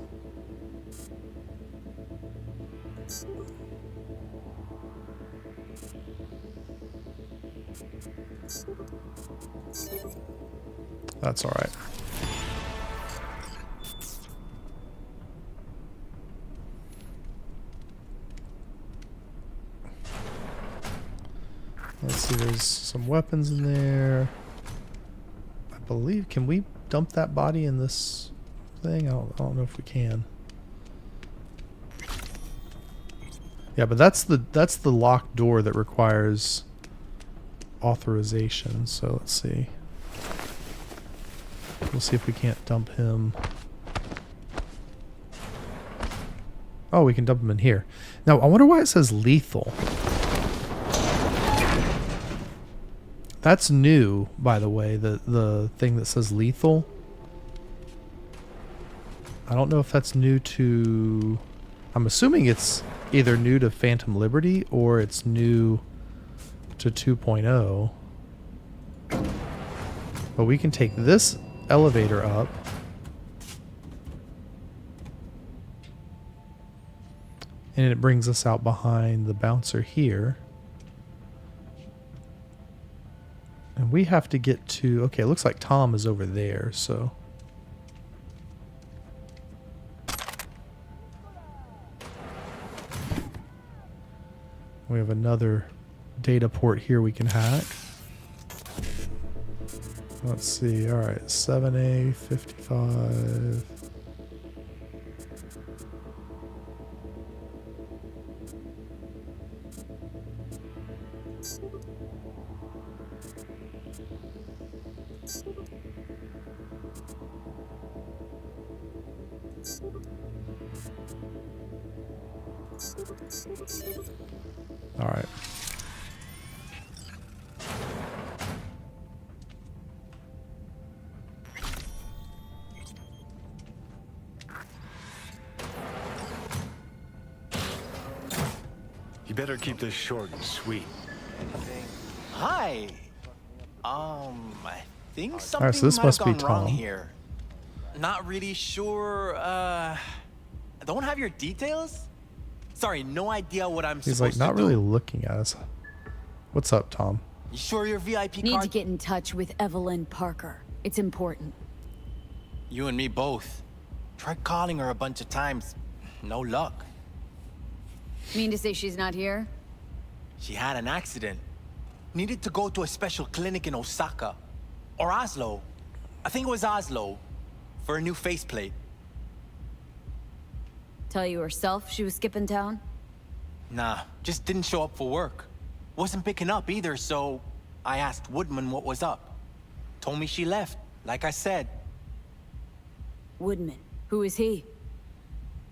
That's all right. Let's see, there's some weapons in there. I believe, can we dump that body in this thing? I don't know if we can. Yeah, but that's the locked door that requires authorization. So let's see. We'll see if we can't dump him. Oh, we can dump him in here. Now, I wonder why it says lethal. That's new, by the way, the thing that says lethal. I don't know if that's new to... I'm assuming it's either new to Phantom Liberty or it's new to 2.0. But we can take this elevator up. And it brings us out behind the bouncer here. And we have to get to... Okay, it looks like Tom is over there, so... We have another data port here we can hack. Let's see. All right, 7A, 55. All right. better keep this short and sweet. Hi. I think something Alright, so this might must have be gone wrong Tom. here. Not really sure. Don't have your details? Sorry, no idea what I'm He's supposed like not to do. really looking at us. What's up, Tom? You sure your VIP Need card? to get in touch with Evelyn Parker. It's important. You and me both. Tried calling her a bunch of times. No luck. Mean to say she's not here? She had an accident. Needed to go to a special clinic in Osaka. Or Oslo. I think it was Oslo. For a new faceplate. Tell you herself she was skipping town? Nah, just didn't show up for work. Wasn't picking up either, so I asked Woodman what was up. Told me she left, like I said. Woodman. Who is he?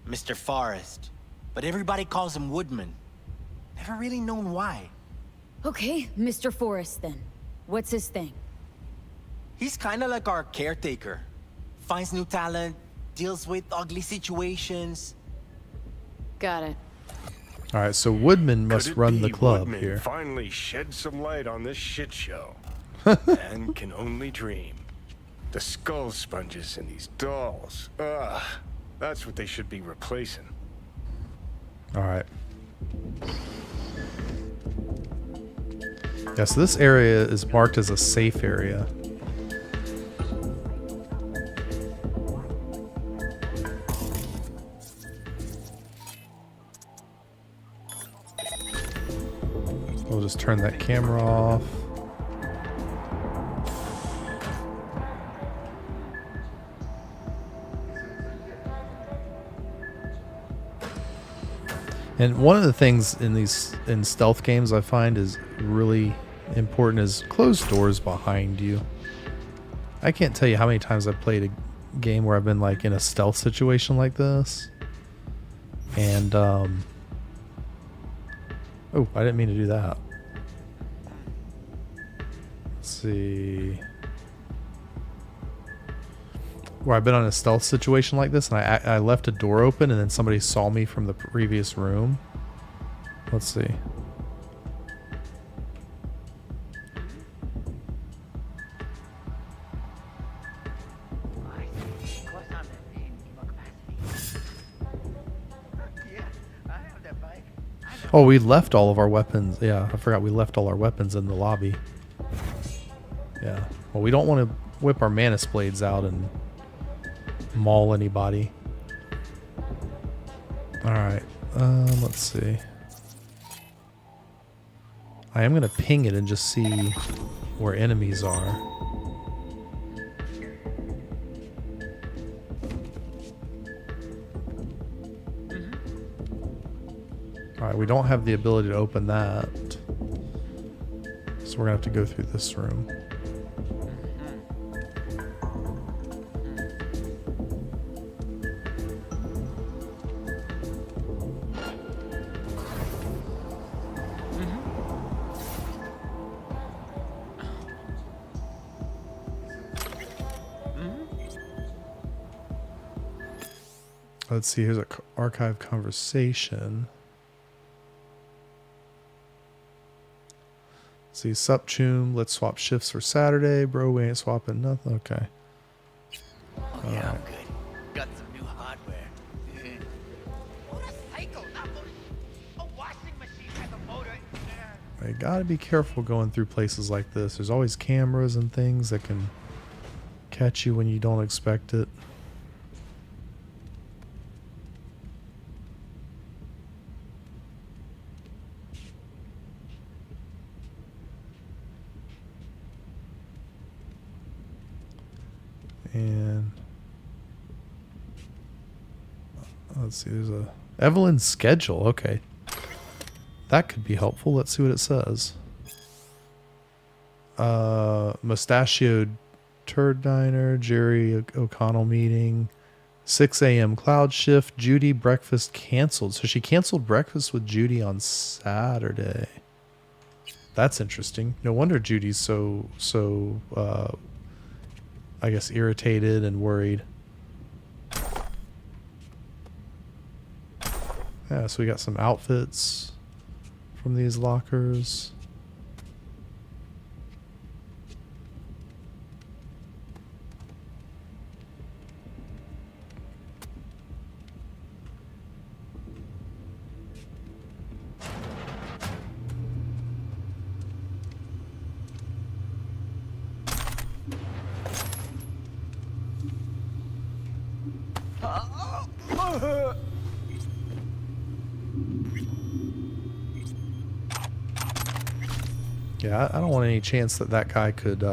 Mr. Forrest. But everybody calls him Woodman. Never really known why. Okay, Mr. Forrest then. What's his thing? He's kinda like our caretaker. Finds new talent, deals with ugly situations. Got it. All right, so Woodman must Could it run the be club Woodman here. finally shed some light on this shit show. Man can only dream. The skull sponges in these dolls. Ugh, that's what they should be replacing. All right. Yeah, so this area is marked as a safe area. We'll just turn that camera off. And one of the things in stealth games I find is really important is close doors behind you. I can't tell you how many times I've played a game where I've been like in a stealth situation like this. And oh, I didn't mean to do that. Let's see. Where I've been on a stealth situation like this and I left a door open and then somebody saw me from the previous room. Let's see. Oh, we left all of our weapons. Yeah, I forgot we left all our weapons in the lobby. Yeah. Well, we don't want to whip our Manus blades out and maul anybody. Alright, let's see. I am going to ping it and just see where enemies are. Alright, we don't have the ability to open that. So we're going to have to go through this room. Let's see, here's an archive conversation. Let's see, sup chum, let's swap shifts for Saturday. Bro, we ain't swapping nothing. Okay. Oh, yeah, I'm good. Got some new hardware. Motorcycle, not a washing machine has a motor. You gotta be careful going through places like this. There's always cameras and things that can catch you when you don't expect it. And let's see, there's a Evelyn's schedule. Okay, that could be helpful. Let's see what it says. Mustachioed Turd Diner, Jerry O'Connell meeting, 6 a.m. cloud shift, Judy breakfast canceled. So she canceled breakfast with Judy on Saturday. That's interesting. No wonder Judy's so I guess irritated and worried. Yeah, so we got some outfits. from these lockers. Yeah, I don't want any chance that that guy could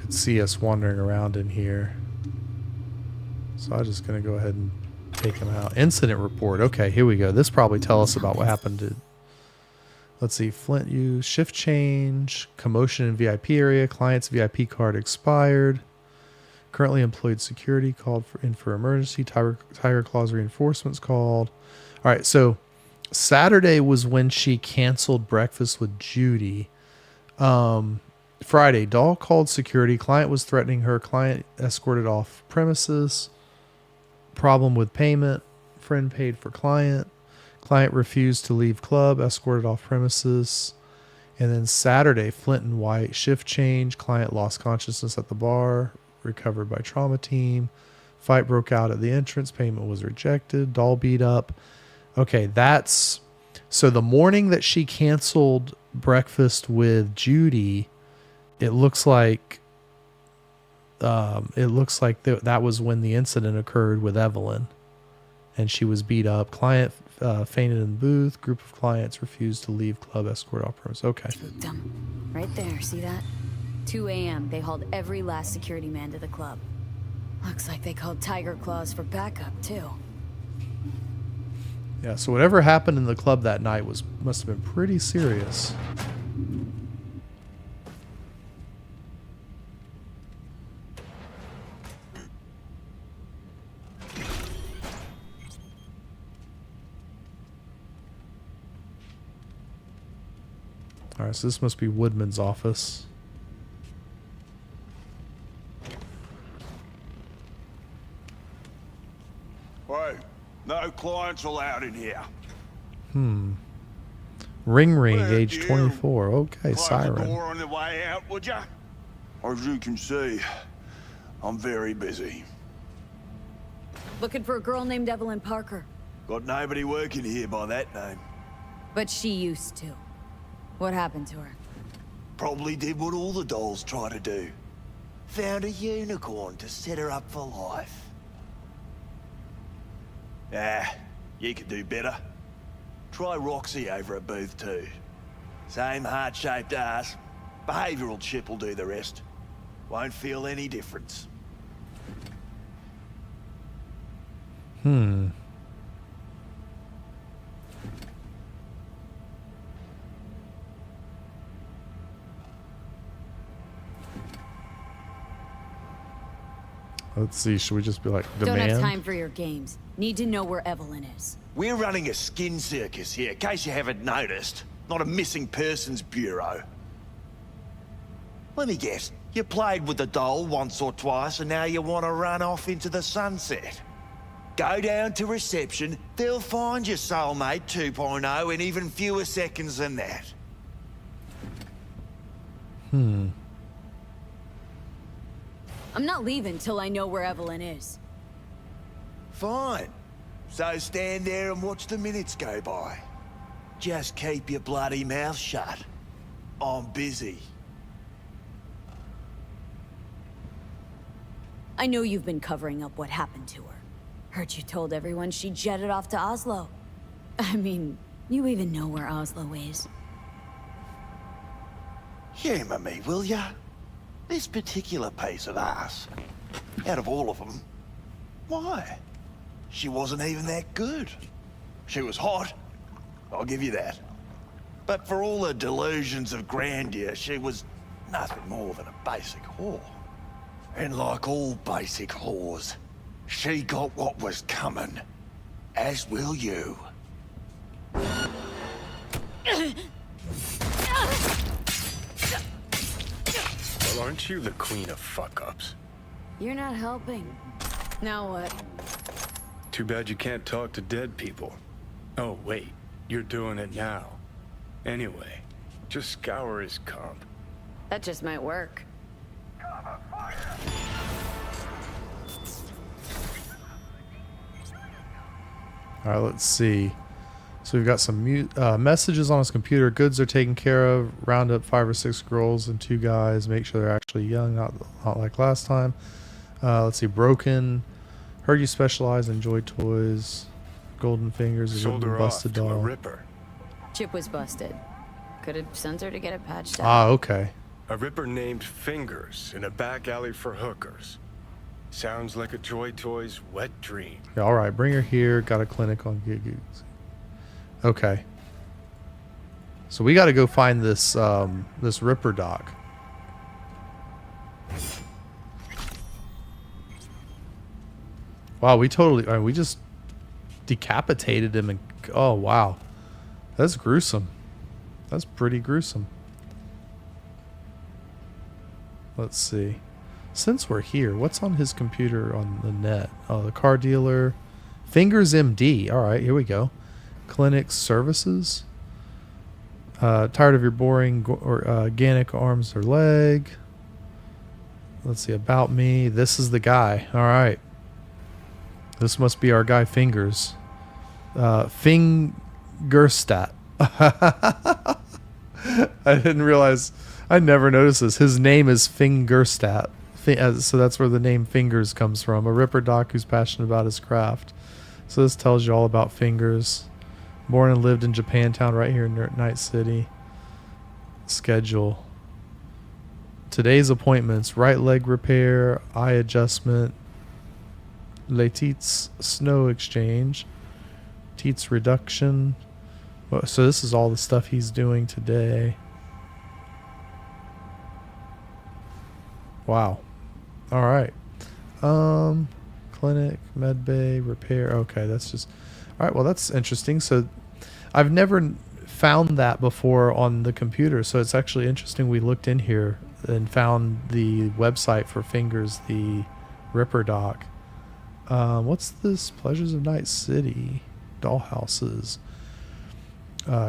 see us wandering around in here. So I'm just going to go ahead and take him out. Incident report. Okay, here we go. This probably tell us about what happened to... Let's see. Flint use. Shift change. Commotion in VIP area. Client's VIP card expired. Currently employed security called in for emergency. Tiger Claws reinforcements called. All right, so Saturday was when she canceled breakfast with Judy. Friday, doll called security. Client was threatening her. Client escorted off premises. Problem with payment. Friend paid for client. Client refused to leave club. Escorted off premises. And then Saturday, Flint and White shift change. Client lost consciousness at the bar. Recovered by trauma team. Fight broke out at the entrance. Payment was rejected. Doll beat up. Okay, that's... So the morning that she canceled breakfast with Judy, it looks like that was when the incident occurred with Evelyn. And she was beat up. Client fainted in the booth. Group of clients refused to leave club. Escort off premise. Okay. Right there, see that? 2 a.m. They hauled every last security man to the club. Looks like they called Tiger Claws for backup, too. Yeah, so whatever happened in the club that night must have been pretty serious. All right, so this must be Woodman's office. Hey, no clients allowed in here. Ring, Well, age you 24. Okay, Close the siren. door on the way out, would ya? As you can see, I'm very busy. Looking for a girl named Evelyn Parker. Got nobody working here by that name. But she used to. What happened to her? Probably did what all the dolls try to do. Found a unicorn to set her up for life. You could do better. Try Roxy over at Booth 2. Same heart-shaped ass. Behavioral chip will do the rest. Won't feel any difference. Let's see, should we just be like, Don't demand? have time for your games. Need to know where Evelyn is. We're running a skin circus here, in case you haven't noticed. Not a missing persons bureau. Let me guess. You played with the doll once or twice, and now you want to run off into the sunset. Go down to reception. They'll find your soulmate 2.0 in even fewer seconds than that. I'm not leaving till I know where Evelyn is. Fine. So stand there and watch the minutes go by. Just keep your bloody mouth shut. I'm busy. I know you've been covering up what happened to her. Heard you told everyone she jetted off to Oslo. I mean, you even know where Oslo is. Humour me, will ya? This particular piece of ass, out of all of them, why? She wasn't even that good. She was hot, I'll give you that. But for all her delusions of grandeur, she was nothing more than a basic whore. And like all basic whores, she got what was coming. As will you. Well, aren't you the queen of fuck-ups? You're not helping. Now what? Too bad you can't talk to dead people. Oh, wait. You're doing it now. Anyway, just scour his comp. That just might work. All right, let's see. So we've got some messages on his computer. Goods are taken care of. Round up 5 or 6 girls and 2 guys. Make sure they're actually young, not like last time. Let's see. Broken. Heard you specialize in joy toys. Golden fingers. A Sold her busted off to a doll. Ripper. Chip was busted. Could have sent her to get it patched up. Ah, okay. A Ripper named Fingers in a back alley for hookers. Sounds like a Joy Toys wet dream. Yeah, all right, bring her here. Got a clinic on Gig. Okay. So we got to go find this this Ripper doc. Wow, we just decapitated him and oh wow. That's gruesome. That's pretty gruesome. Let's see. Since we're here, what's on his computer on the net? Oh, the car dealer. Fingers MD. All right, here we go. Clinic services. Tired of your boring organic arms or leg. Let's see. About me. This is the guy. All right. This must be our guy, Fingers. Fingerstat. I didn't realize. I never noticed this. His name is Fingerstat. So that's where the name Fingers comes from. A Ripper doc who's passionate about his craft. So this tells you all about Fingers. Born and lived in Japantown right here in Night City. Schedule. Today's appointments. Right leg repair. Eye adjustment. Letit's snow exchange. Teats reduction. So this is all the stuff he's doing today. Wow. All right. Clinic, med bay, repair. Okay, that's just... All right, well, that's interesting. So I've never found that before on the computer, so it's actually interesting. We looked in here and found the website for Fingers, the Ripper doc. What's this? Pleasures of Night City. Dollhouses.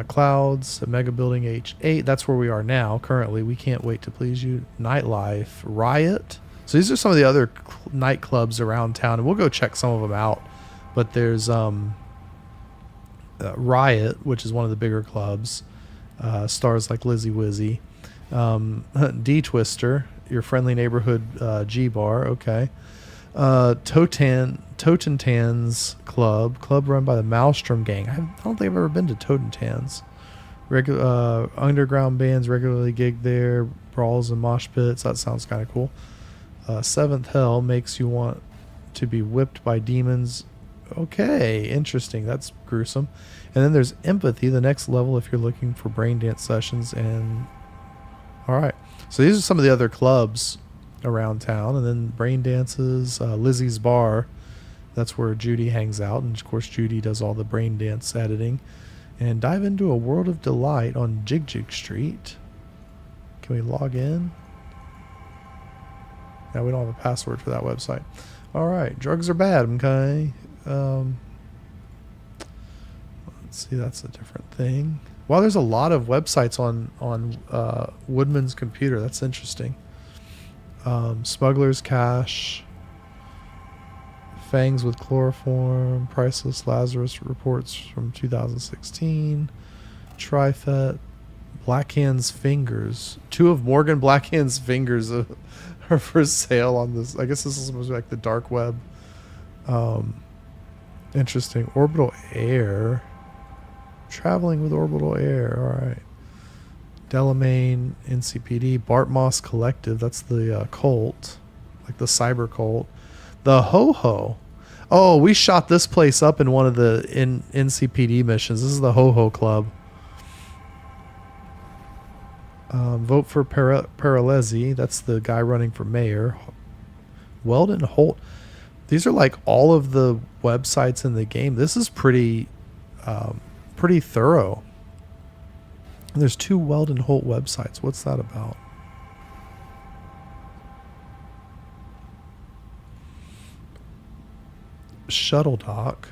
Clouds, a mega building H8. That's where we are now. Currently, we can't wait to please you. Nightlife, Riot. So these are some of the other nightclubs around town, and we'll go check some of them out. But there's Riot, which is one of the bigger clubs. Stars like Lizzie Wizzy. D-Twister, your friendly neighborhood G Bar. Okay. Totentan's club run by the Maelstrom gang. I don't think I've ever been to Totentan's. Underground bands regularly gig there. Brawls and mosh pits. That sounds kind of cool. Seventh Hell makes you want to be whipped by demons. Okay, interesting. That's gruesome. And then there's Empathy, the next level if you're looking for brain dance sessions. And all right, so these are some of the other clubs around town. And then brain dances, Lizzie's Bar, that's where Judy hangs out, and of course Judy does all the brain dance editing. And dive into a world of delight on Jig Street. Can we log in? No, we don't have a password for that website. All right, drugs are bad. Okay. Let's see, that's a different thing. Well, there's a lot of websites on Woodman's computer. That's interesting. Smuggler's Cash, Fangs with Chloroform, Priceless Lazarus Reports from 2016, Trifet, Blackhand's Fingers. 2 of Morgan Blackhand's fingers are for sale on this. I guess this is supposed to be like the dark web. Interesting. Orbital Air. Traveling with Orbital Air. All right. Delamain, NCPD, Bart Moss Collective. That's the cult, like the cyber cult. The Ho-Ho. Oh, we shot this place up in one of the NCPD missions. This is the Ho-Ho Club. Vote for Paralezi. That's the guy running for mayor. Weldon Holt. These are like all of the websites in the game. This is pretty thorough. There's 2 Weldon Holt websites. What's that about? Shuttle Dock.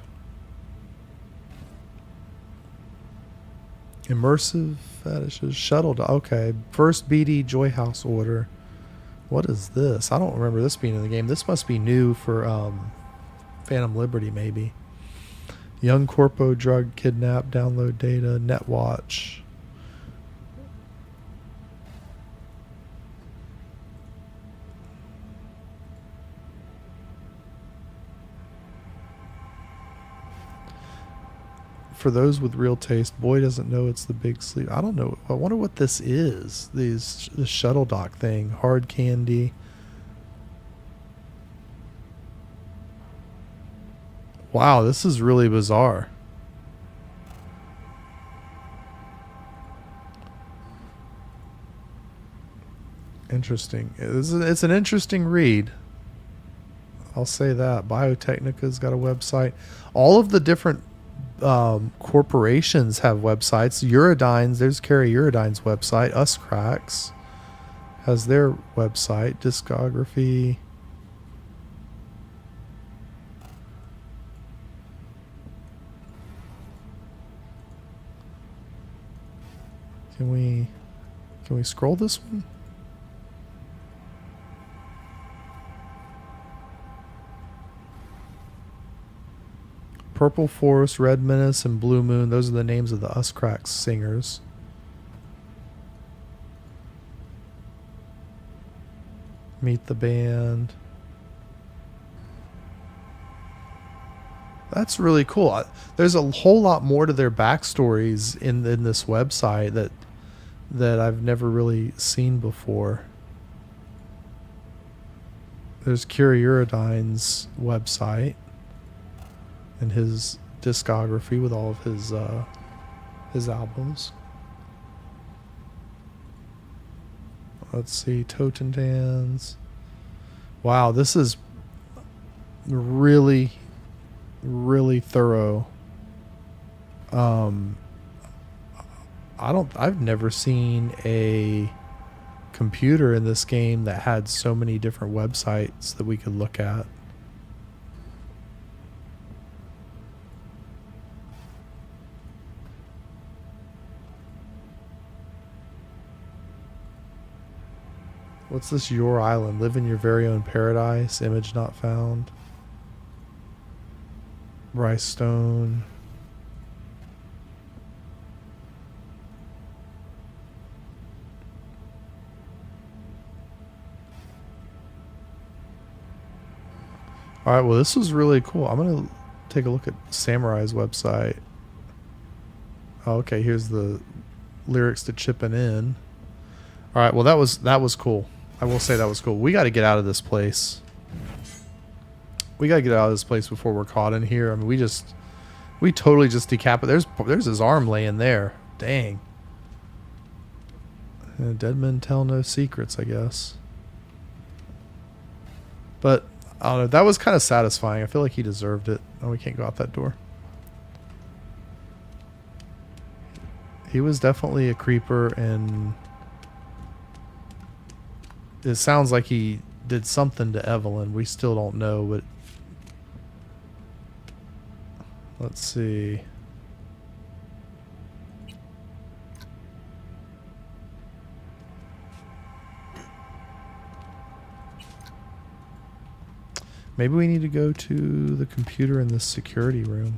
Immersive fetishes. Shuttle. Okay. First BD Joy House order. What is this? I don't remember this being in the game. This must be new for Phantom Liberty, maybe. Young Corpo drug kidnap. Download data. Netwatch. For those with real taste, boy doesn't know it's the big sleep. I don't know. I wonder what this is. This shuttle dock thing. Hard candy. Wow, this is really bizarre. Interesting. It's an interesting read. I'll say that. Biotechnica's got a website. All of the different corporations have websites. Eurodyne's, there's Carrie Eurodyne's website. Uscracks has their website. Discography. Can we scroll this one? Purple Forest, Red Menace, and Blue Moon. Those are the names of the Uscracks singers. Meet the band. That's really cool. There's a whole lot more to their backstories in this website that I've never really seen before. There's Kira Eurodyne's website and his discography with all of his albums. Let's see, Totentans. Wow, this is really, really thorough. I've never seen a computer in this game that had so many different websites that we could look at. What's this? Your Island. Live in your very own paradise. Image not found. Bryce Stone. Alright, well this was really cool. I'm going to take a look at Samurai's website. Oh, okay, here's the lyrics to Chippin' In. Alright, well that was cool. I will say that was cool. We got to get out of this place. We got to get out of this place before we're caught in here. I mean, we totally just decapitated. There's his arm laying there. Dang. Dead men tell no secrets, I guess. But I don't know. That was kind of satisfying. I feel like he deserved it. Oh, we can't go out that door. He was definitely a creeper, and it sounds like he did something to Evelyn. We still don't know, but let's see. Maybe we need to go to the computer in the security room.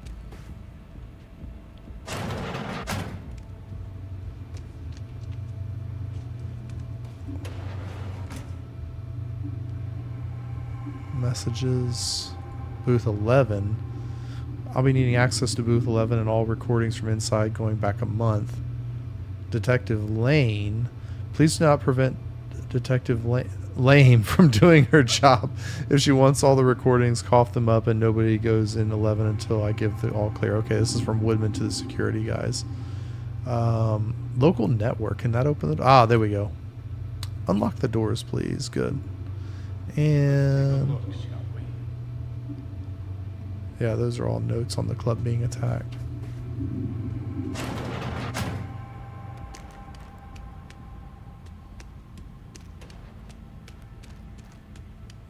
Messages. Booth 11. I'll be needing access to booth 11 and all recordings from inside going back a month. Detective Lane. Please do not prevent Detective Lane from doing her job. If she wants all the recordings, cough them up, and nobody goes in 11 until I give the all clear. Okay, this is from Woodman to the security guys. Local network. Can that open the door? Ah, there we go. Unlock the doors, please. Good. And yeah, those are all notes on the club being attacked.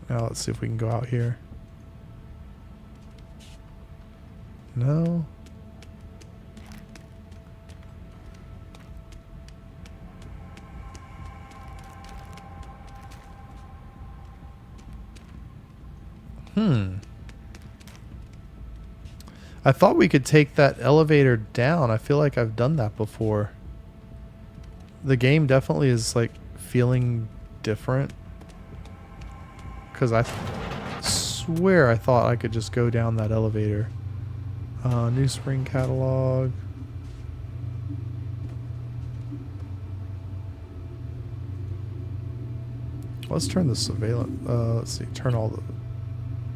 Now let's see if we can go out here. No. I thought we could take that elevator down. I feel like I've done that before. The game definitely is like feeling different. Because I swear I thought I could just go down that elevator. New spring catalog. Let's turn the surveillance. Let's see. Turn all the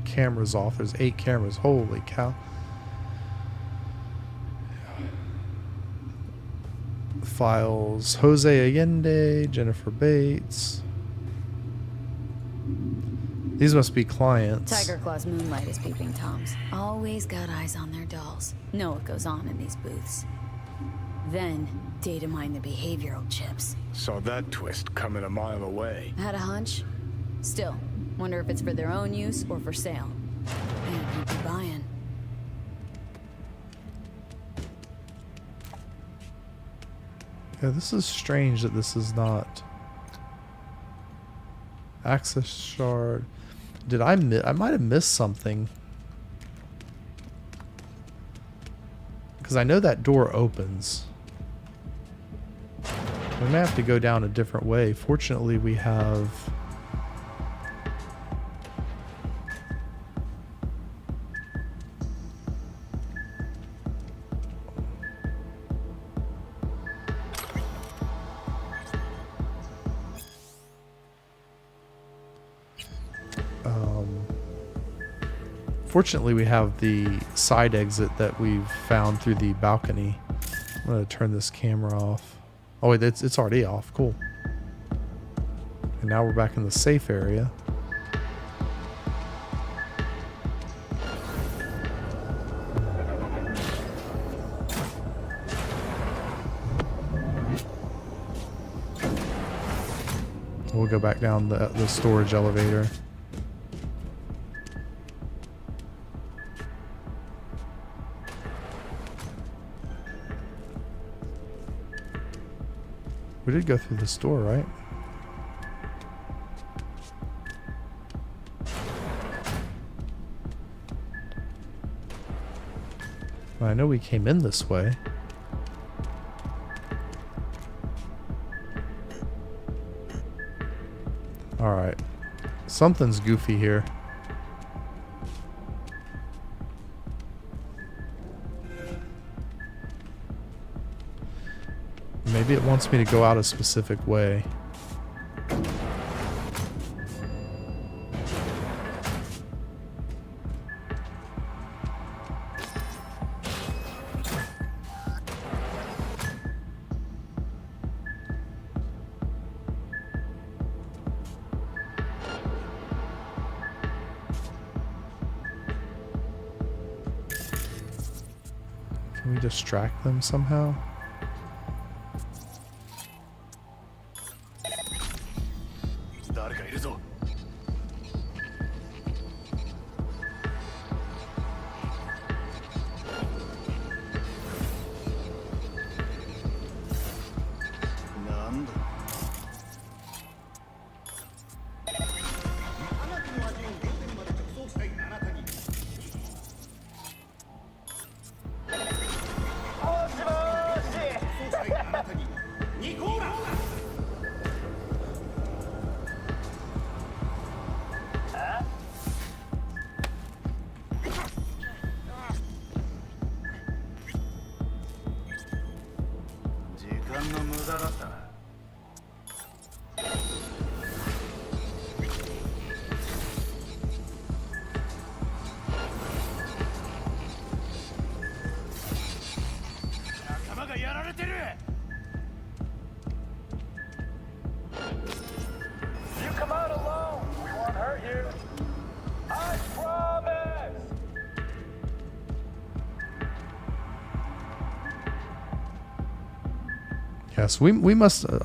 cameras off. There's 8 cameras. Holy cow. Files. Jose Allende, Jennifer Bates. These must be clients. Tiger Claw's moonlight is peeping toms. Always got eyes on their dolls. Know what goes on in these booths. Then, data mine the behavioral chips. Saw that twist coming a mile away. Had a hunch? Still, wonder if it's for their own use or for sale. Man, who'd be buying? Yeah, this is strange that this is not... Access shard. Did I might have missed something. Because I know that door opens. We may have to go down a different way. Fortunately, we have... Fortunately, we have the side exit that we've found through the balcony. I'm going to turn this camera off. Oh wait, it's already off. Cool. And now we're back in the safe area. We'll go back down the storage elevator. We did go through this door, right? I know we came in this way. Alright. Something's goofy here. Maybe it wants me to go out a specific way. Can we distract them somehow? Yes,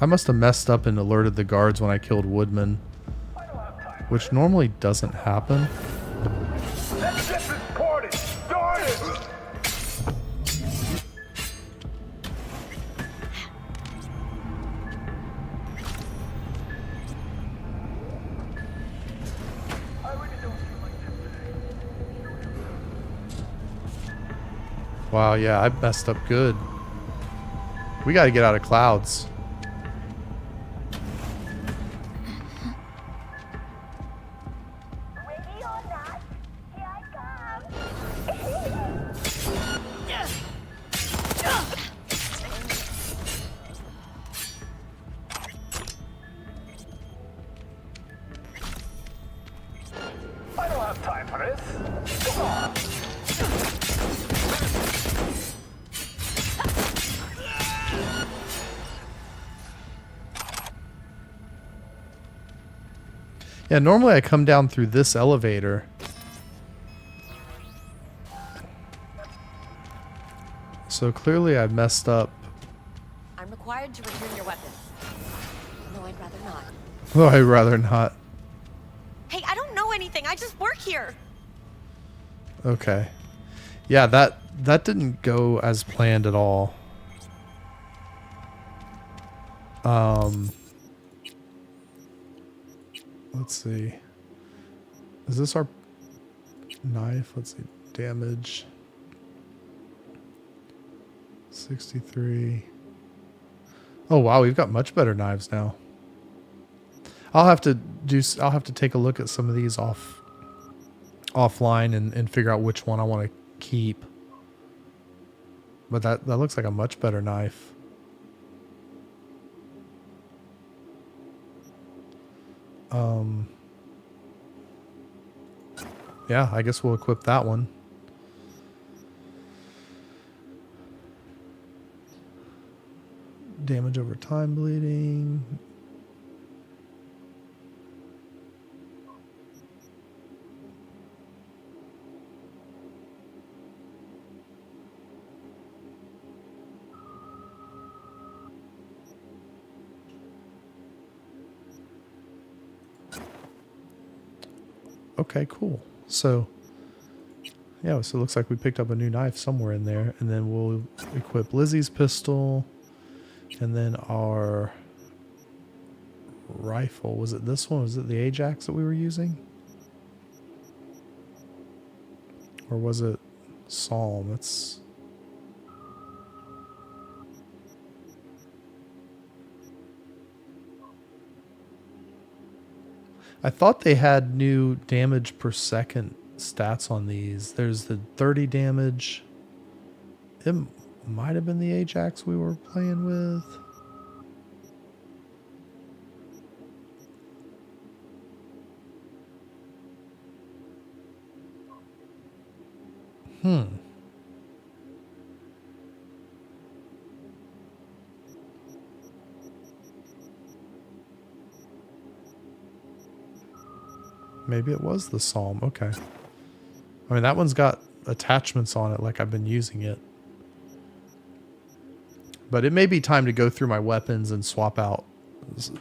I must have messed up and alerted the guards when I killed Woodman, which normally doesn't happen. Let's get this party started! Wow, yeah, I messed up good. We gotta get out of clouds. I don't have time for this. Come on. Yeah, normally I come down through this elevator. So clearly I messed up. I'm required to return your weapons. No, I'd rather not. Oh, I'd rather not. Hey, I don't know anything. I just work here. Okay. Yeah, that didn't go as planned at all. Let's see. Is this our knife? Let's see. Damage. 63. Oh wow, we've got much better knives now. I'll have to take a look at some of these offline and figure out which one I want to keep. But that looks like a much better knife. Yeah, I guess we'll equip that one. Damage over time bleeding. Okay, cool. So, yeah, so it looks like we picked up a new knife somewhere in there. And then we'll equip Lizzie's pistol. And then our rifle. Was it this one? Was it the Ajax that we were using? Or was it Psalm? It's... I thought they had new damage per second stats on these. There's the 30 damage. It might have been the Ajax we were playing with. Maybe it was the Psalm. Okay. I mean, that one's got attachments on it like I've been using it. But it may be time to go through my weapons and swap out. You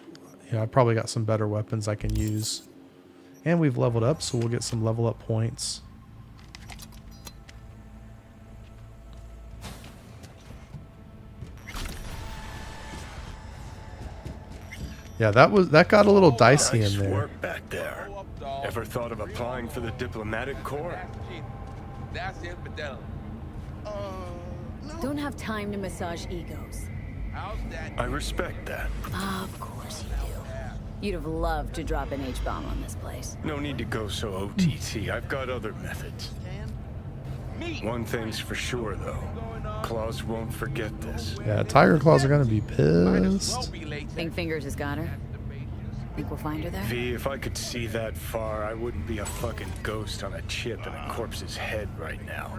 know, I've probably got some better weapons I can use. And we've leveled up, so we'll get some level up points. Yeah, that got a little dicey in there. Work back there. Ever thought of applying for the diplomatic corps? Don't have time to massage egos. I respect that. Of course you do. You'd have loved to drop an H-bomb on this place. No need to go so OTT. I've got other methods. One thing's for sure, though. Claws won't forget this. Yeah, Tiger Claws are gonna be pissed. Think Fingers has got her? Think we'll find her there? V, if I could see that far, I wouldn't be a fucking ghost on a chip in a corpse's head right now.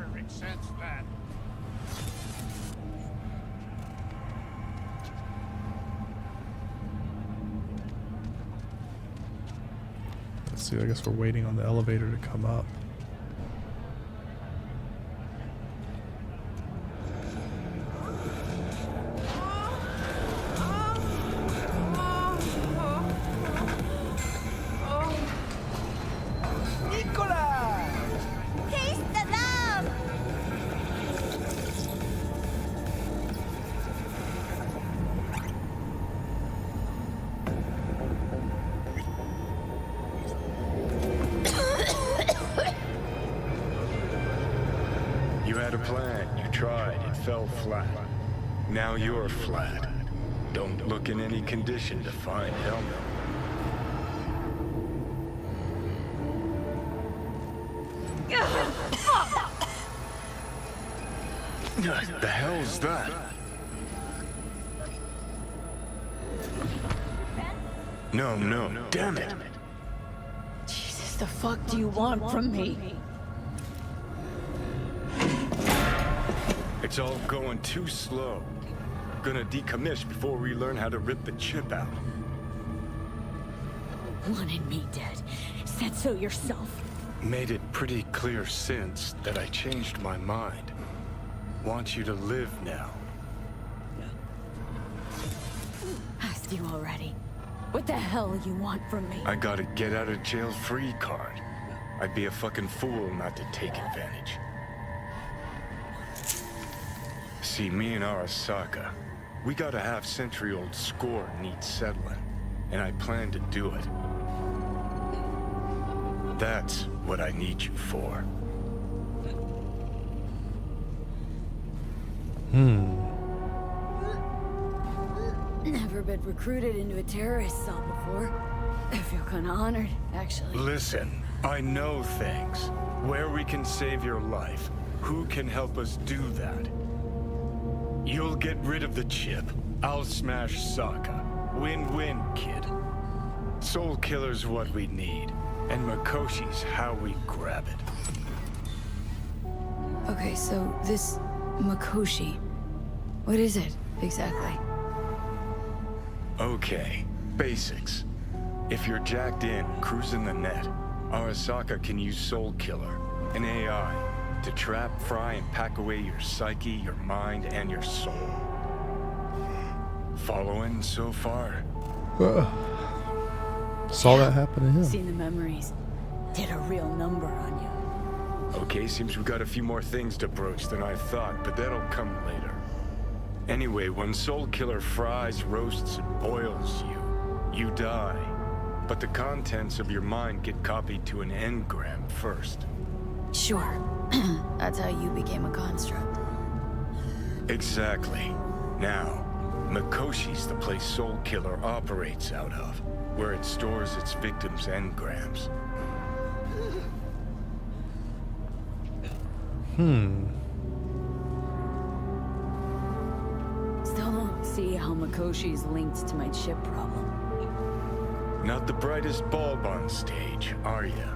Let's see, I guess we're waiting on the elevator to come up. tried, it fell flat. Now you're flat. Don't look in any condition to find Hellman. The hell's that? No, damn it. Jesus, the fuck do you want from me? It's all going too slow. Gonna decommission before we learn how to rip the chip out. Wanted me dead. Said so yourself. Made it pretty clear since that I changed my mind. Want you to live now. Asked you already. What the hell you want from me? I got a get out of jail free card. I'd be a fucking fool not to take advantage. See, me and Arasaka, we got a half-century-old score needs settling, and I plan to do it. That's what I need you for. Never been recruited into a terrorist cell before. I feel kind of honored, actually. Listen, I know things. Where we can save your life. Who can help us do that? You'll get rid of the chip. I'll smash Sokka. Win-win, kid. Soul Killer's what we need. And Makoshi's how we grab it. Okay, so this Makoshi, what is it exactly? Okay, basics. If you're jacked in, cruising the net, Arasaka can use Soul Killer, an AI, to trap, fry, and pack away your psyche, your mind, and your soul. Following so far? Saw that happen to him. Seen the memories. Did a real number on you. Okay, seems we got a few more things to broach than I thought, but that'll come later. Anyway, when Soul Killer fries, roasts, and boils you, you die. But the contents of your mind get copied to an engram first. Sure. That's how you became a construct. Exactly. Now, Makoshi's the place Soul Killer operates out of, where it stores its victims' engrams. Still don't see how Makoshi's linked to my chip problem. Not the brightest bulb on stage, are ya?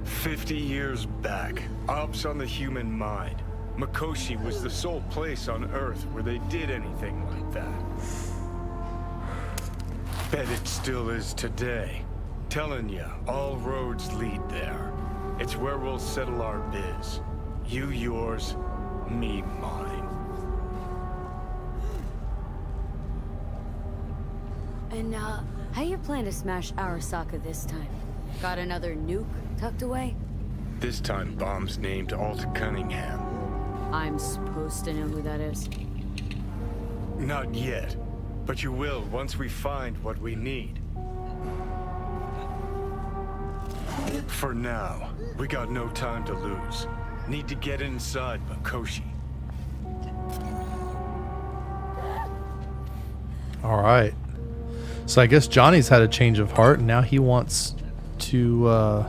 50 years back, ops on the human mind. Makoshi was the sole place on Earth where they did anything like that. Bet it still is today. Telling ya, all roads lead there. It's where we'll settle our biz. You yours, me mine. And, how you plan to smash Arasaka this time? Got another nuke tucked away? This time, bomb's named Alt Cunningham. I'm supposed to know who that is. Not yet, but you will once we find what we need. For now, we got no time to lose. Need to get inside Makoshi. All right. So I guess Johnny's had a change of heart, and now he wants to, I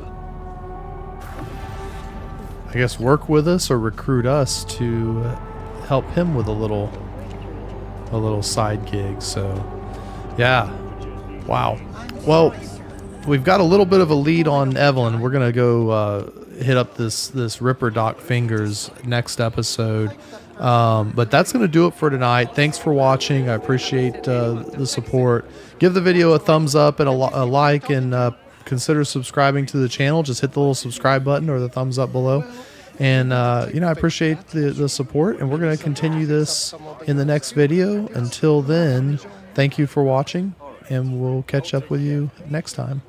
guess, work with us or recruit us to help him with a little side gig. So, yeah. Wow. Well, we've got a little bit of a lead on Evelyn. We're gonna go hit up this Ripper Doc Fingers next episode. But that's going to do it for tonight. Thanks for watching. I appreciate the support. Give the video a thumbs up and a like, and consider subscribing to the channel. Just hit the little subscribe button or the thumbs up below. And, I appreciate the support, and we're going to continue this in the next video. Until then, thank you for watching, and we'll catch up with you next time.